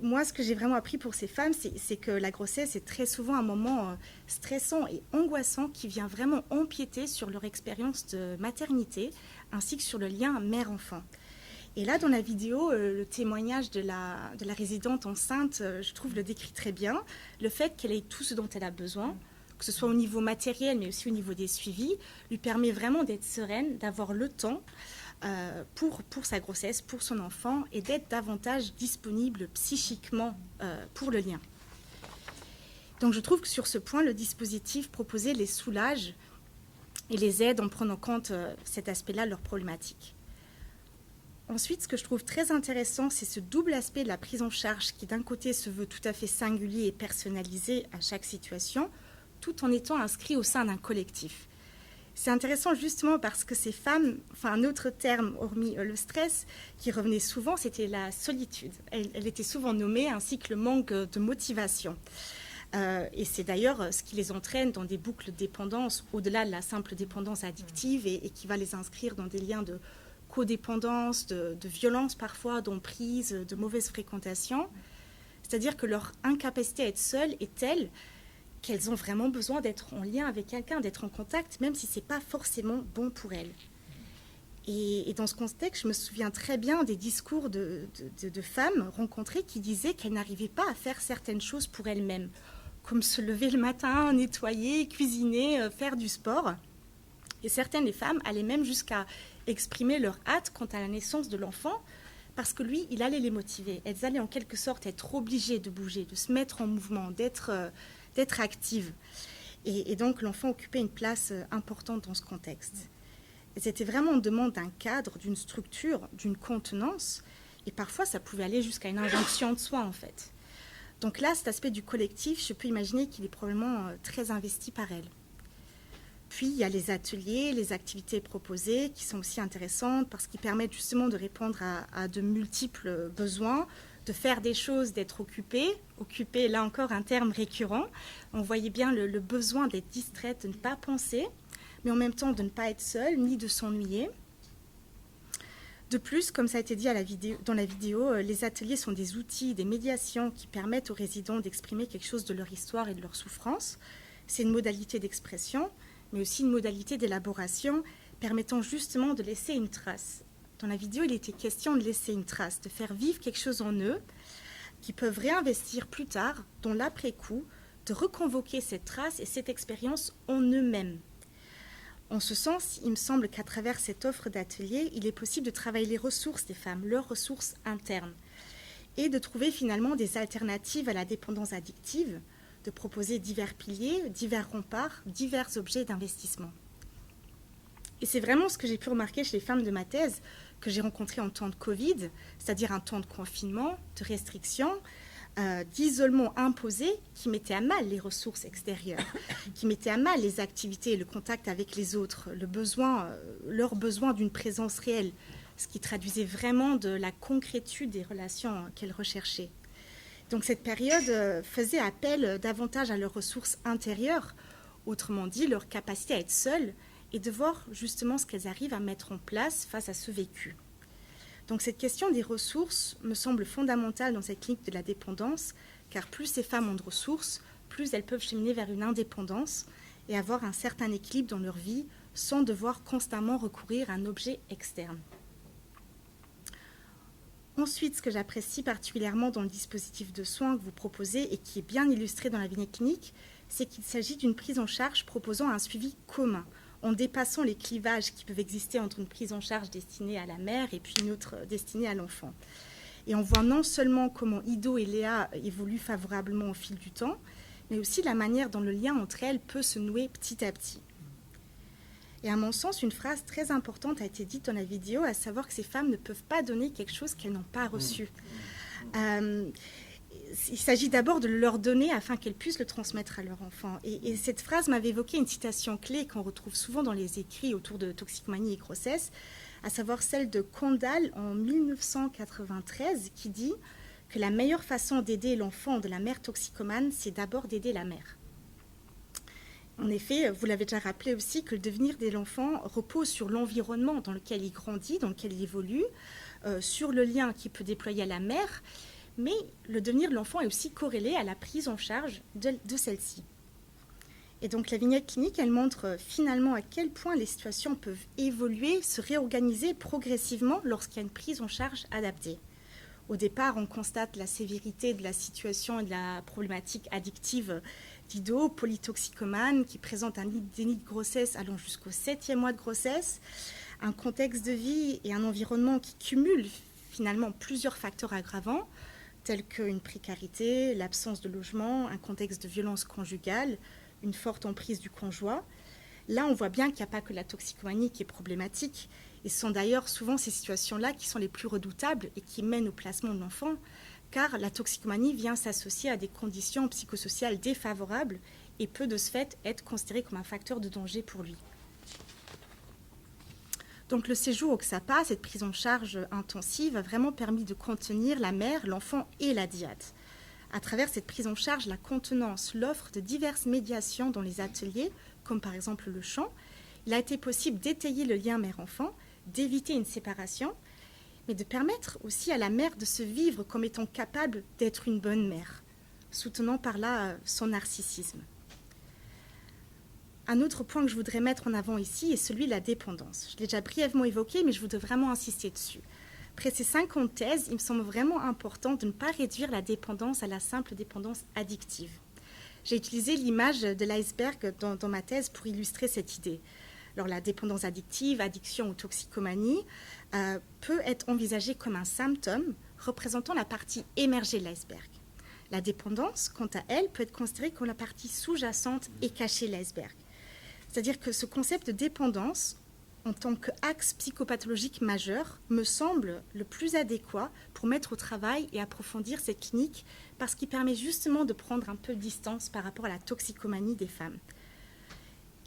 moi, ce que j'ai vraiment appris pour ces femmes, c'est que la grossesse est très souvent un moment stressant et angoissant qui vient vraiment empiéter sur leur expérience de maternité ainsi que sur le lien mère-enfant. Et là, dans la vidéo, le témoignage de la résidente enceinte, je trouve, le décrit très bien. Le fait qu'elle ait tout ce dont elle a besoin, que ce soit au niveau matériel, mais aussi au niveau des suivis, lui permet vraiment d'être sereine, d'avoir le temps pour sa grossesse, pour son enfant, et d'être davantage disponible psychiquement pour le lien. Donc je trouve que sur ce point, le dispositif proposé les soulage et les aide en prenant en compte cet aspect-là de leur problématique. Ensuite, ce que je trouve très intéressant, c'est ce double aspect de la prise en charge qui, d'un côté, se veut tout à fait singulier et personnalisé à chaque situation, tout en étant inscrit au sein d'un collectif. C'est intéressant justement parce que ces femmes, enfin un autre terme, hormis le stress, qui revenait souvent, c'était la solitude. Elle était souvent nommée, ainsi que le manque de motivation. Et c'est d'ailleurs ce qui les entraîne dans des boucles de dépendance, au-delà de la simple dépendance addictive, et qui va les inscrire dans des liens de codépendance, de violence parfois, d'emprise, de mauvaise fréquentation. C'est-à-dire que leur incapacité à être seule est telle qu'elles ont vraiment besoin d'être en lien avec quelqu'un, d'être en contact, même si ce n'est pas forcément bon pour elles. Et dans ce contexte, je me souviens très bien des discours de femmes rencontrées qui disaient qu'elles n'arrivaient pas à faire certaines choses pour elles-mêmes, comme se lever le matin, nettoyer, cuisiner, faire du sport. Et certaines des femmes allaient même jusqu'à exprimer leur hâte quant à la naissance de l'enfant, parce que lui, il allait les motiver. Elles allaient en quelque sorte être obligées de bouger, de se mettre en mouvement, d'être actives. Et donc l'enfant occupait une place importante dans ce contexte. Et c'était vraiment en demande d'un cadre, d'une structure, d'une contenance, et parfois ça pouvait aller jusqu'à une injonction de soi en fait. Donc là, cet aspect du collectif, je peux imaginer qu'il est probablement très investi par elle. Puis il y a les ateliers, les activités proposées qui sont aussi intéressantes parce qu'ils permettent justement de répondre à de multiples besoins, de faire des choses, d'être occupé, là encore un terme récurrent. On voyait bien le besoin d'être distraite, de ne pas penser, mais en même temps de ne pas être seule, ni de s'ennuyer. De plus, comme ça a été dit dans la vidéo, les ateliers sont des outils, des médiations qui permettent aux résidents d'exprimer quelque chose de leur histoire et de leur souffrance. C'est une modalité d'expression, mais aussi une modalité d'élaboration permettant justement de laisser une trace. Dans la vidéo, il était question de laisser une trace, de faire vivre quelque chose en eux, qui peuvent réinvestir plus tard, dans l'après-coup, de reconvoquer cette trace et cette expérience en eux-mêmes. En ce sens, il me semble qu'à travers cette offre d'atelier, il est possible de travailler les ressources des femmes, leurs ressources internes, et de trouver finalement des alternatives à la dépendance addictive, de proposer divers piliers, divers remparts, divers objets d'investissement. Et c'est vraiment ce que j'ai pu remarquer chez les femmes de ma thèse, que j'ai rencontrées en temps de Covid, c'est-à-dire un temps de confinement, de restrictions, d'isolement imposé qui mettait à mal les ressources extérieures, qui mettait à mal les activités, le contact avec les autres, leur besoin d'une présence réelle, ce qui traduisait vraiment de la concrétude des relations qu'elles recherchaient. Donc cette période faisait appel davantage à leurs ressources intérieures, autrement dit leur capacité à être seules et de voir justement ce qu'elles arrivent à mettre en place face à ce vécu. Donc cette question des ressources me semble fondamentale dans cette clinique de la dépendance, car plus ces femmes ont de ressources, plus elles peuvent cheminer vers une indépendance et avoir un certain équilibre dans leur vie sans devoir constamment recourir à un objet externe. Ensuite, ce que j'apprécie particulièrement dans le dispositif de soins que vous proposez et qui est bien illustré dans la vignette clinique, c'est qu'il s'agit d'une prise en charge proposant un suivi commun, en dépassant les clivages qui peuvent exister entre une prise en charge destinée à la mère et puis une autre destinée à l'enfant. Et on voit non seulement comment Ido et Léa évoluent favorablement au fil du temps, mais aussi la manière dont le lien entre elles peut se nouer petit à petit. Et à mon sens, une phrase très importante a été dite dans la vidéo, à savoir que ces femmes ne peuvent pas donner quelque chose qu'elles n'ont pas reçu. Il s'agit d'abord de leur donner afin qu'elles puissent le transmettre à leur enfant. Et cette phrase m'avait évoqué une citation clé qu'on retrouve souvent dans les écrits autour de toxicomanie et grossesse, à savoir celle de Condal en 1993, qui dit que la meilleure façon d'aider l'enfant de la mère toxicomane, c'est d'abord d'aider la mère. En effet, vous l'avez déjà rappelé aussi, que le devenir de l'enfant repose sur l'environnement dans lequel il grandit, dans lequel il évolue, sur le lien qu'il peut déployer à la mère, mais le devenir de l'enfant est aussi corrélé à la prise en charge de celle-ci. Et donc la vignette clinique, elle montre finalement à quel point les situations peuvent évoluer, se réorganiser progressivement lorsqu'il y a une prise en charge adaptée. Au départ, on constate la sévérité de la situation et de la problématique addictive d'Ido, polytoxicomane, qui présente un déni de grossesse allant jusqu'au 7e mois de grossesse, un contexte de vie et un environnement qui cumulent finalement plusieurs facteurs aggravants, tels qu'une précarité, l'absence de logement, un contexte de violence conjugale, une forte emprise du conjoint. Là, on voit bien qu'il n'y a pas que la toxicomanie qui est problématique, et ce sont d'ailleurs souvent ces situations-là qui sont les plus redoutables et qui mènent au placement de l'enfant, car la toxicomanie vient s'associer à des conditions psychosociales défavorables et peut de ce fait être considérée comme un facteur de danger pour lui. Donc le séjour au XAPA, cette prise en charge intensive, a vraiment permis de contenir la mère, l'enfant et la DIAD. À travers cette prise en charge, la contenance, l'offre de diverses médiations dans les ateliers, comme par exemple le chant, il a été possible d'étayer le lien mère-enfant, d'éviter une séparation, mais de permettre aussi à la mère de se vivre comme étant capable d'être une bonne mère, soutenant par là son narcissisme. Un autre point que je voudrais mettre en avant ici est celui de la dépendance. Je l'ai déjà brièvement évoqué, mais je voudrais vraiment insister dessus. Après ces 50 thèses, il me semble vraiment important de ne pas réduire la dépendance à la simple dépendance addictive. J'ai utilisé l'image de l'iceberg dans ma thèse pour illustrer cette idée. Alors, la dépendance addictive, addiction ou toxicomanie peut être envisagée comme un symptôme représentant la partie émergée de l'iceberg. La dépendance, quant à elle, peut être considérée comme la partie sous-jacente et cachée de l'iceberg. C'est-à-dire que ce concept de dépendance, en tant qu'axe psychopathologique majeur, me semble le plus adéquat pour mettre au travail et approfondir cette clinique, parce qu'il permet justement de prendre un peu de distance par rapport à la toxicomanie des femmes.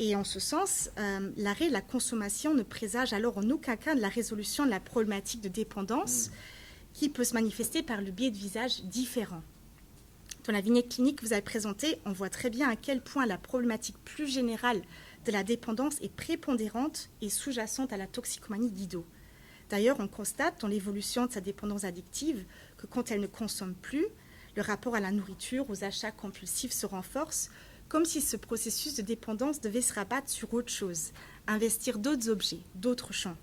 Et en ce sens, l'arrêt de la consommation ne présage alors en aucun cas de la résolution de la problématique de dépendance qui peut se manifester par le biais de visages différents. Dans la vignette clinique que vous avez présentée, on voit très bien à quel point la problématique plus générale de la dépendance est prépondérante et sous-jacente à la toxicomanie d'Ido. D'ailleurs, on constate dans l'évolution de sa dépendance addictive que quand elle ne consomme plus, le rapport à la nourriture, aux achats compulsifs se renforce, comme si ce processus de dépendance devait se rabattre sur autre chose, investir d'autres objets, d'autres champs.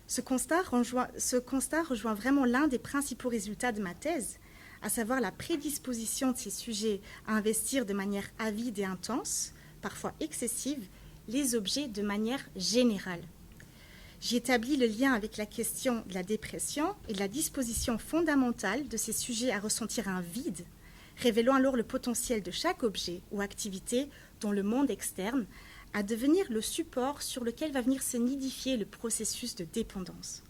Ce constat rejoint vraiment l'un des principaux résultats de ma thèse, à savoir la prédisposition de ces sujets à investir de manière avide et intense, parfois excessive, les objets de manière générale. J'y établis le lien avec la question de la dépression et de la disposition fondamentale de ces sujets à ressentir un vide, révélant alors le potentiel de chaque objet ou activité dans le monde externe à devenir le support sur lequel va venir se nidifier le processus de dépendance.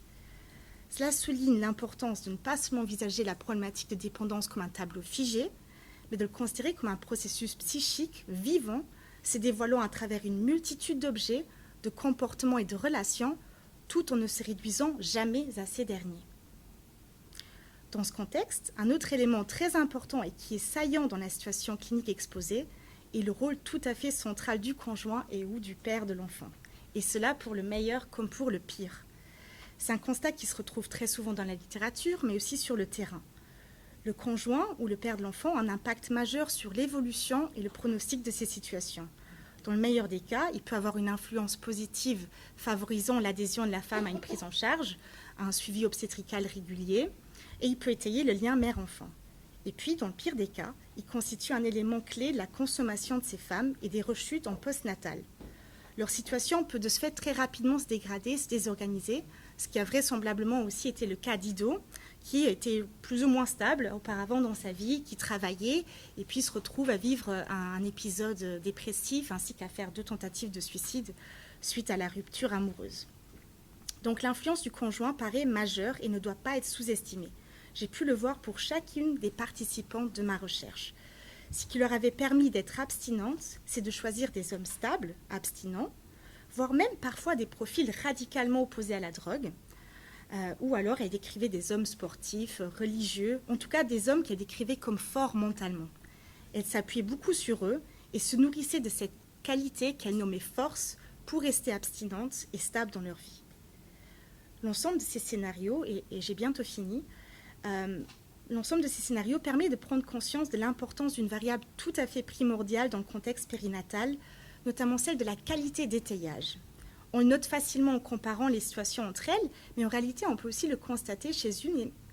Cela souligne l'importance de ne pas seulement envisager la problématique de dépendance comme un tableau figé, mais de le considérer comme un processus psychique vivant, se dévoilant à travers une multitude d'objets, de comportements et de relations, tout en ne se réduisant jamais à ces derniers. Dans ce contexte, un autre élément très important et qui est saillant dans la situation clinique exposée est le rôle tout à fait central du conjoint et ou du père de l'enfant, et cela pour le meilleur comme pour le pire. C'est un constat qui se retrouve très souvent dans la littérature, mais aussi sur le terrain. Le conjoint ou le père de l'enfant a un impact majeur sur l'évolution et le pronostic de ces situations. Dans le meilleur des cas, il peut avoir une influence positive favorisant l'adhésion de la femme à une prise en charge, à un suivi obstétrical régulier, et il peut étayer le lien mère-enfant. Et puis, dans le pire des cas, il constitue un élément clé de la consommation de ces femmes et des rechutes en postnatal. Leur situation peut de ce fait très rapidement se dégrader, se désorganiser, ce qui a vraisemblablement aussi été le cas d'Ido, qui était plus ou moins stable auparavant dans sa vie, qui travaillait et puis se retrouve à vivre un épisode dépressif ainsi qu'à faire 2 tentatives de suicide suite à la rupture amoureuse. Donc l'influence du conjoint paraît majeure et ne doit pas être sous-estimée. J'ai pu le voir pour chacune des participantes de ma recherche. Ce qui leur avait permis d'être abstinentes, c'est de choisir des hommes stables, abstinents, voire même parfois des profils radicalement opposés à la drogue, ou alors elle décrivait des hommes sportifs, religieux, en tout cas des hommes qu'elle décrivait comme forts mentalement. Elle s'appuyait beaucoup sur eux et se nourrissait de cette qualité qu'elle nommait force pour rester abstinentes et stables dans leur vie. L'ensemble de ces scénarios, et j'ai bientôt fini, l'ensemble de ces scénarios permet de prendre conscience de l'importance d'une variable tout à fait primordiale dans le contexte périnatal, notamment celle de la qualité d'étayage. On le note facilement en comparant les situations entre elles, mais en réalité, on peut aussi le constater chez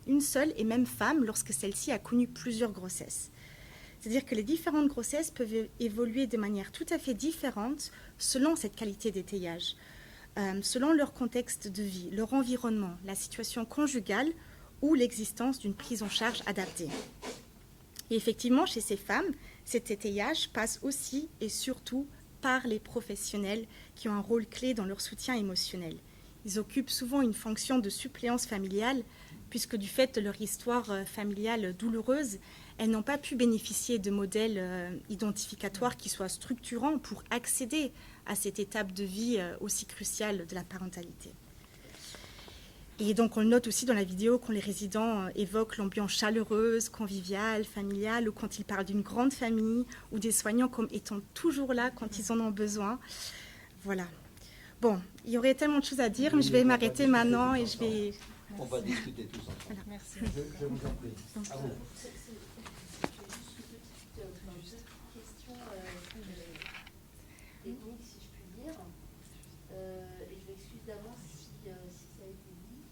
une seule et même femme lorsque celle-ci a connu plusieurs grossesses. C'est-à-dire que les différentes grossesses peuvent évoluer de manière tout à fait différente selon cette qualité d'étayage, selon leur contexte de vie, leur environnement, la situation conjugale ou l'existence d'une prise en charge adaptée. Et effectivement, chez ces femmes, cet étayage passe aussi et surtout par les professionnels qui ont un rôle clé dans leur soutien émotionnel. Ils occupent souvent une fonction de suppléance familiale, puisque du fait de leur histoire familiale douloureuse, elles n'ont pas pu bénéficier de modèles identificatoires qui soient structurants pour accéder à cette étape de vie aussi cruciale de la parentalité. Et donc on le note aussi dans la vidéo quand les résidents évoquent l'ambiance chaleureuse, conviviale, familiale, ou quand ils parlent d'une grande famille, ou des soignants comme étant toujours là quand ils en ont besoin. Voilà. Bon, il y aurait tellement de choses à dire, mais je vais m'arrêter maintenant et je vais... On va discuter tous ensemble. Voilà. Merci. Je vous en prie. À vous. Question technique, si je puis dire. Et je m'excuse d'avance si ça a été dit.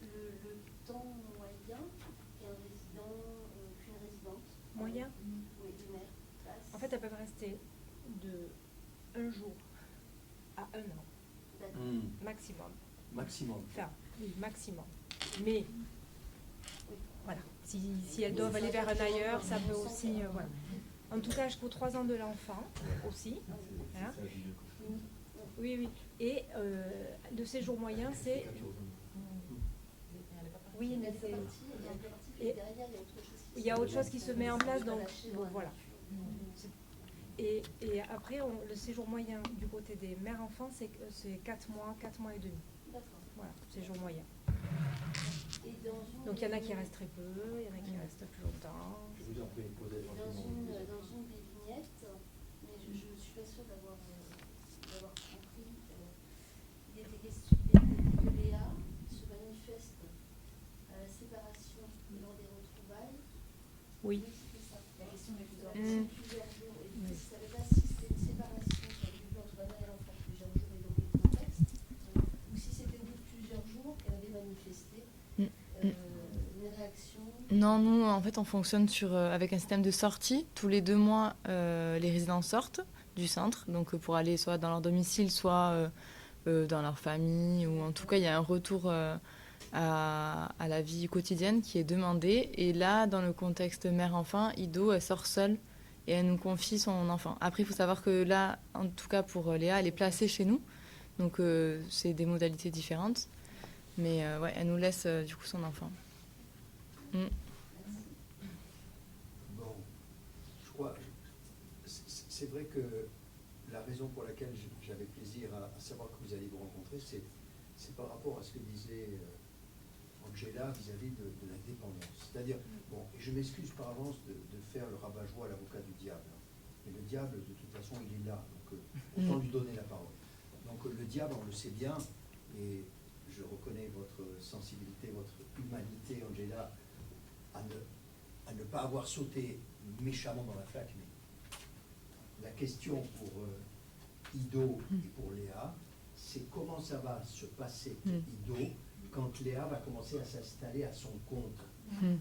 Le temps moyen qu'un résident, qu'une résidente. Moyen Oui, de mère. En fait, elles peuvent rester de 1 jour à 1 an. Maximum. Maximum. Enfin, oui, maximum. Mais, voilà, si elles doivent aller vers un ailleurs, ça peut aussi... voilà. En tout cas, jusqu'aux 3 ans de l'enfant aussi. Hein. Oui, oui. Et de séjour moyen, c'est... Oui, mais c'est... Il y a autre chose qui se met en place, donc voilà. Et après, le séjour moyen du côté des mères-enfants, c'est 4 mois et demi. Voilà, séjour moyen. Donc il y en a qui restent très peu, il y en a qui restent plus longtemps. Je vous en prie, posez gentiment. Dans une des vignettes, mais je ne suis pas sûre d'avoir compris, il était question que Léa se manifeste à la séparation lors des retrouvailles. Oui. C'était ça. La question est plusieurs jours. Et je ne savais pas si c'était une séparation qui avait eu lieu entre la mère et l'enfant plusieurs jours et donc le contexte, ou si c'était au bout de plusieurs jours qu'elle avait manifesté une réaction. Non, nous, en fait, on fonctionne avec un système de sortie. Tous les 2 mois, les résidents sortent du centre, donc pour aller soit dans leur domicile, soit dans leur famille, ou en tout cas, il y a un retour à la vie quotidienne qui est demandé. Et là, dans le contexte mère-enfant, Ido, elle sort seule et elle nous confie son enfant. Après, il faut savoir que là, en tout cas pour Léa, elle est placée chez nous, donc c'est des modalités différentes. Mais ouais, elle nous laisse du coup son enfant. Bon, je crois, c'est vrai que la raison pour laquelle j'avais plaisir à savoir que vous allez vous rencontrer, c'est par rapport à ce que disait Angela vis-à-vis de la dépendance. C'est-à-dire, bon, et je m'excuse par avance de faire le rabat-joie à l'avocat du diable. Mais le diable, de toute façon, il est là, donc autant lui donner la parole. Donc le diable, on le sait bien, et je reconnais votre sensibilité, votre humanité, Angela, à ne pas avoir sauté méchamment dans la flaque, mais la question pour Ido et pour Léa, c'est comment ça va se passer pour Ido quand Léa va commencer à s'installer à son compte.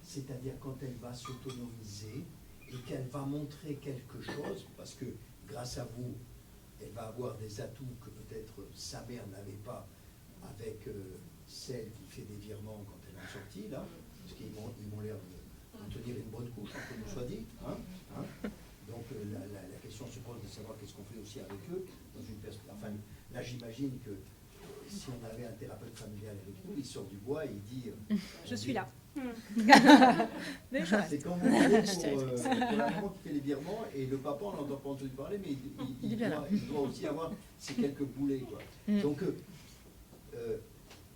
C'est-à-dire quand elle va s'autonomiser et qu'elle va montrer quelque chose, parce que grâce à vous, elle va avoir des atouts que peut-être sa mère n'avait pas avec celle qui fait des virements quand elle est en sortie, là, parce qu'ils m'ont l'air de tenir une bonne couche, comme nous soit dit. Donc la question se pose de savoir qu'est-ce qu'on fait aussi avec eux. Enfin, là, j'imagine que si on avait un thérapeute familial avec nous, il sort du bois et il dit... je suis là. C'est quand vous voulez pour la maman qui fait les virements, et le papa, on n'entend pas entendu parler, mais il doit aussi avoir ces quelques boulets, quoi. Donc,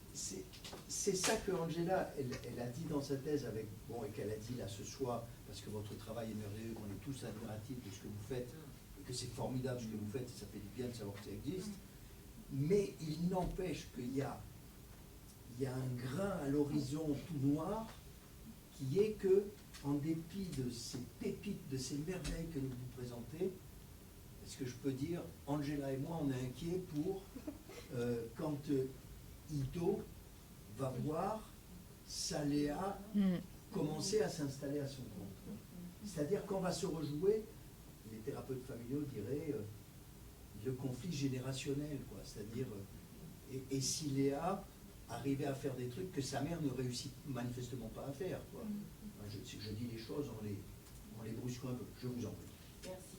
c'est ça que Angela, elle a dit dans sa thèse, et qu'elle a dit là ce soir, parce que votre travail est merveilleux, qu'on est tous admiratifs de ce que vous faites, et que c'est formidable ce que vous faites, et ça fait du bien de savoir que ça existe. Mais il n'empêche qu'il y a un grain à l'horizon tout noir, qui est que, en dépit de ces pépites, de ces merveilles que nous vous présentez, est-ce que je peux dire, Angela et moi, on est inquiets pour quand Ido va voir sa Léa commencer à s'installer à son compte. C'est-à-dire qu'on va se rejouer, les thérapeutes familiaux diraient, le conflit générationnel, quoi. C'est-à-dire, et si Léa arrivait à faire des trucs que sa mère ne réussit manifestement pas à faire, quoi. Je dis les choses en les brusquant un peu. Je vous en prie. Merci.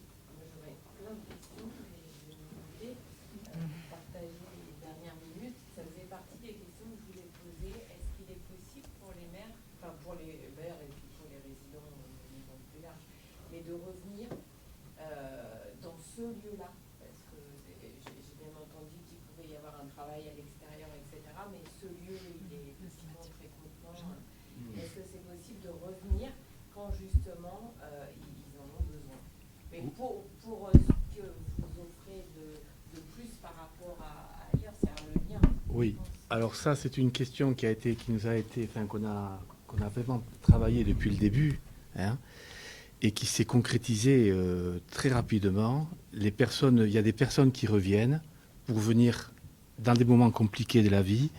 autre question, mais je vais demander pour partager les dernières minutes. Ça faisait partie des questions que je voulais poser. Est-ce qu'il est possible pour les maires, enfin pour les maires et puis pour les résidents au niveau plus large, mais de revenir dans ce lieu-là? Parce que j'ai bien entendu qu'il pouvait y avoir un travail à l'extérieur, etc. Mais ce lieu, il est souvent très contenant. Est-ce que c'est possible de revenir quand justement ils en ont besoin? Mais pour ce que vous offrez de plus par rapport à ailleurs, c'est le lien. Oui, alors ça c'est une question qu'on a vraiment travaillé depuis le début, hein, et qui s'est concrétisée très rapidement. Il y a des personnes qui reviennent pour venir dans des moments compliqués de la vie,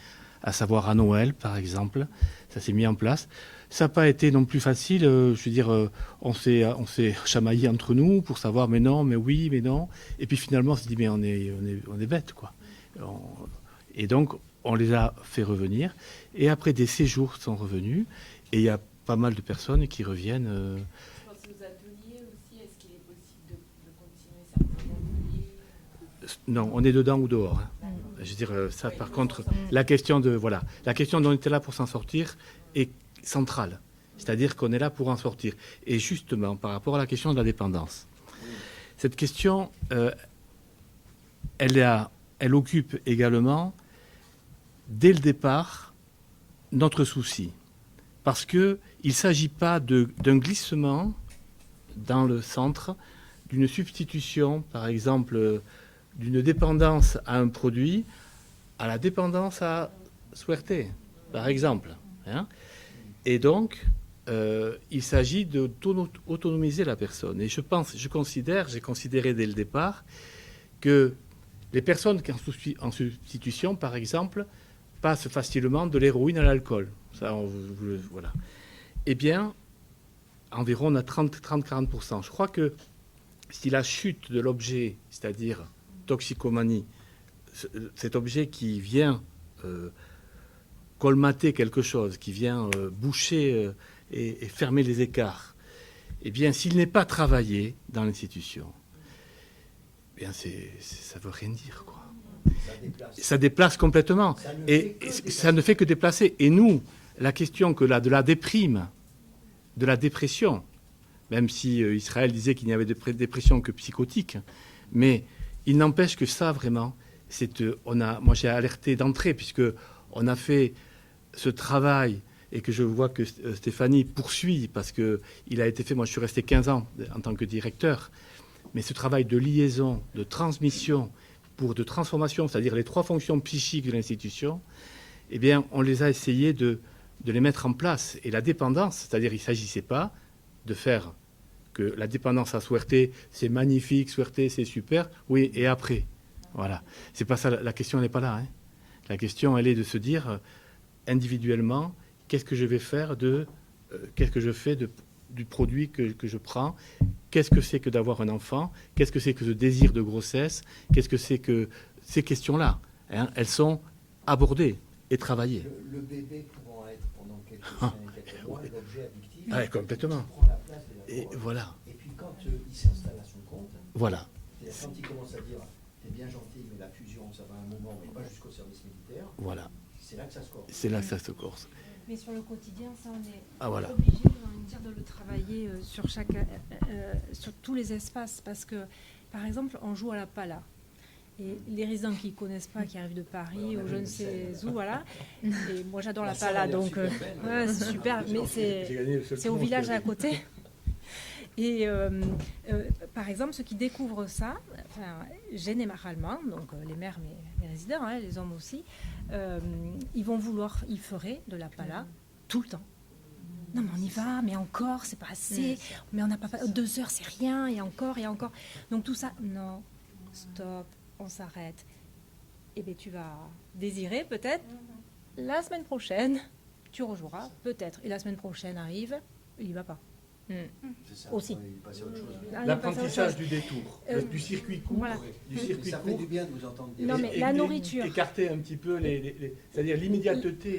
à savoir à Noël par exemple. Ça s'est mis en place. Ça n'a pas été non plus facile. Je veux dire, on s'est chamaillé entre nous pour savoir mais non, mais oui, mais non. Et puis finalement, on s'est dit mais on est bêtes, quoi. Et donc, on les a fait revenir. Et après, des séjours sont revenus. Et il y a pas mal de personnes qui reviennent. Je pense aux ateliers aussi. Est-ce qu'il est possible de continuer certains ateliers? Non, on est dedans ou dehors. Hein. Je veux dire, ça, par contre, la question dont on était là pour s'en sortir est centrale. C'est-à-dire qu'on est là pour en sortir. Et justement, par rapport à la question de la dépendance, cette question, elle occupe également, dès le départ, notre souci. Parce qu'il ne s'agit pas d'un glissement dans le centre, d'une substitution, par exemple, d'une dépendance à un produit, à la dépendance à Suerte, par exemple. Hein. Et donc, il s'agit d'autonomiser la personne. Et j'ai considéré dès le départ que les personnes qui sont en substitution, par exemple, passent facilement de l'héroïne à l'alcool. Ça, voilà. Eh bien, environ on a 30-40%. Je crois que si la chute de l'objet, c'est-à-dire toxicomanie, cet objet qui vient colmater quelque chose, qui vient boucher et fermer les écarts, eh bien, s'il n'est pas travaillé dans l'institution, eh bien, ça ne veut rien dire, quoi. Ça déplace complètement. Ça ne fait que déplacer. Et nous, la question de la déprime, de la dépression, même si Israël disait qu'il n'y avait de dépression que psychotique, mais il n'empêche que ça, vraiment, moi j'ai alerté d'entrée, puisqu'on a fait ce travail, et que je vois que Stéphanie poursuit, parce qu'il a été fait, moi je suis resté 15 ans en tant que directeur, mais ce travail de liaison, de transmission, de transformation, c'est-à-dire les 3 fonctions psychiques de l'institution, eh bien, on les a essayé de les mettre en place. Et la dépendance, c'est-à-dire il ne s'agissait pas de faire que la dépendance à Suerte, c'est magnifique, Suerte, c'est super, oui, et après. Voilà. C'est pas ça, la question n'est pas là. Hein. La question, elle est de se dire, individuellement, qu'est-ce que je vais faire qu'est-ce que je fais du produit que je prends, qu'est-ce que c'est que d'avoir un enfant, qu'est-ce que c'est que ce désir de grossesse, qu'est-ce que c'est que ces questions-là, hein, elles sont abordées et travaillées. Le bébé pouvant être pendant quelques semaines, quelques mois, l'objet addictif, ouais, complètement. Prend la place de la parole. Voilà. Et puis quand il s'installe à son compte, voilà. Quand il commence à dire t'es bien gentil, mais la fusion, ça va un moment, mais pas jusqu'au service militaire. Voilà. C'est là que ça se corse. C'est là que ça se corse. Mais sur le quotidien, ça, on est voilà. obligé, de le travailler sur tous les espaces. Parce que, par exemple, on joue à la pala. Et les résidents qui ne connaissent pas, qui arrivent de Paris ou je ne sais où, voilà. Et moi, j'adore la pala, donc ouais, c'est super. Mais c'est au village à côté. Et par exemple, ceux qui découvrent ça, généralement, donc les mères, mais les résidents, hein, les hommes aussi, ils feraient de la pala tout le temps. Non, mais on y va, mais encore, c'est pas assez, mais on n'a pas 2 heures, c'est rien, et encore. Donc tout ça, non, stop, on s'arrête. Et bien tu vas désirer peut-être, la semaine prochaine, tu rejoueras, peut-être. Et la semaine prochaine arrive, il n'y va pas. Ça, aussi. L'apprentissage du détour, du circuit court. Voilà. Ça fait du bien de vous entendre dire. Non, mais la nourriture. Écarter un petit peu c'est-à-dire l'immédiateté.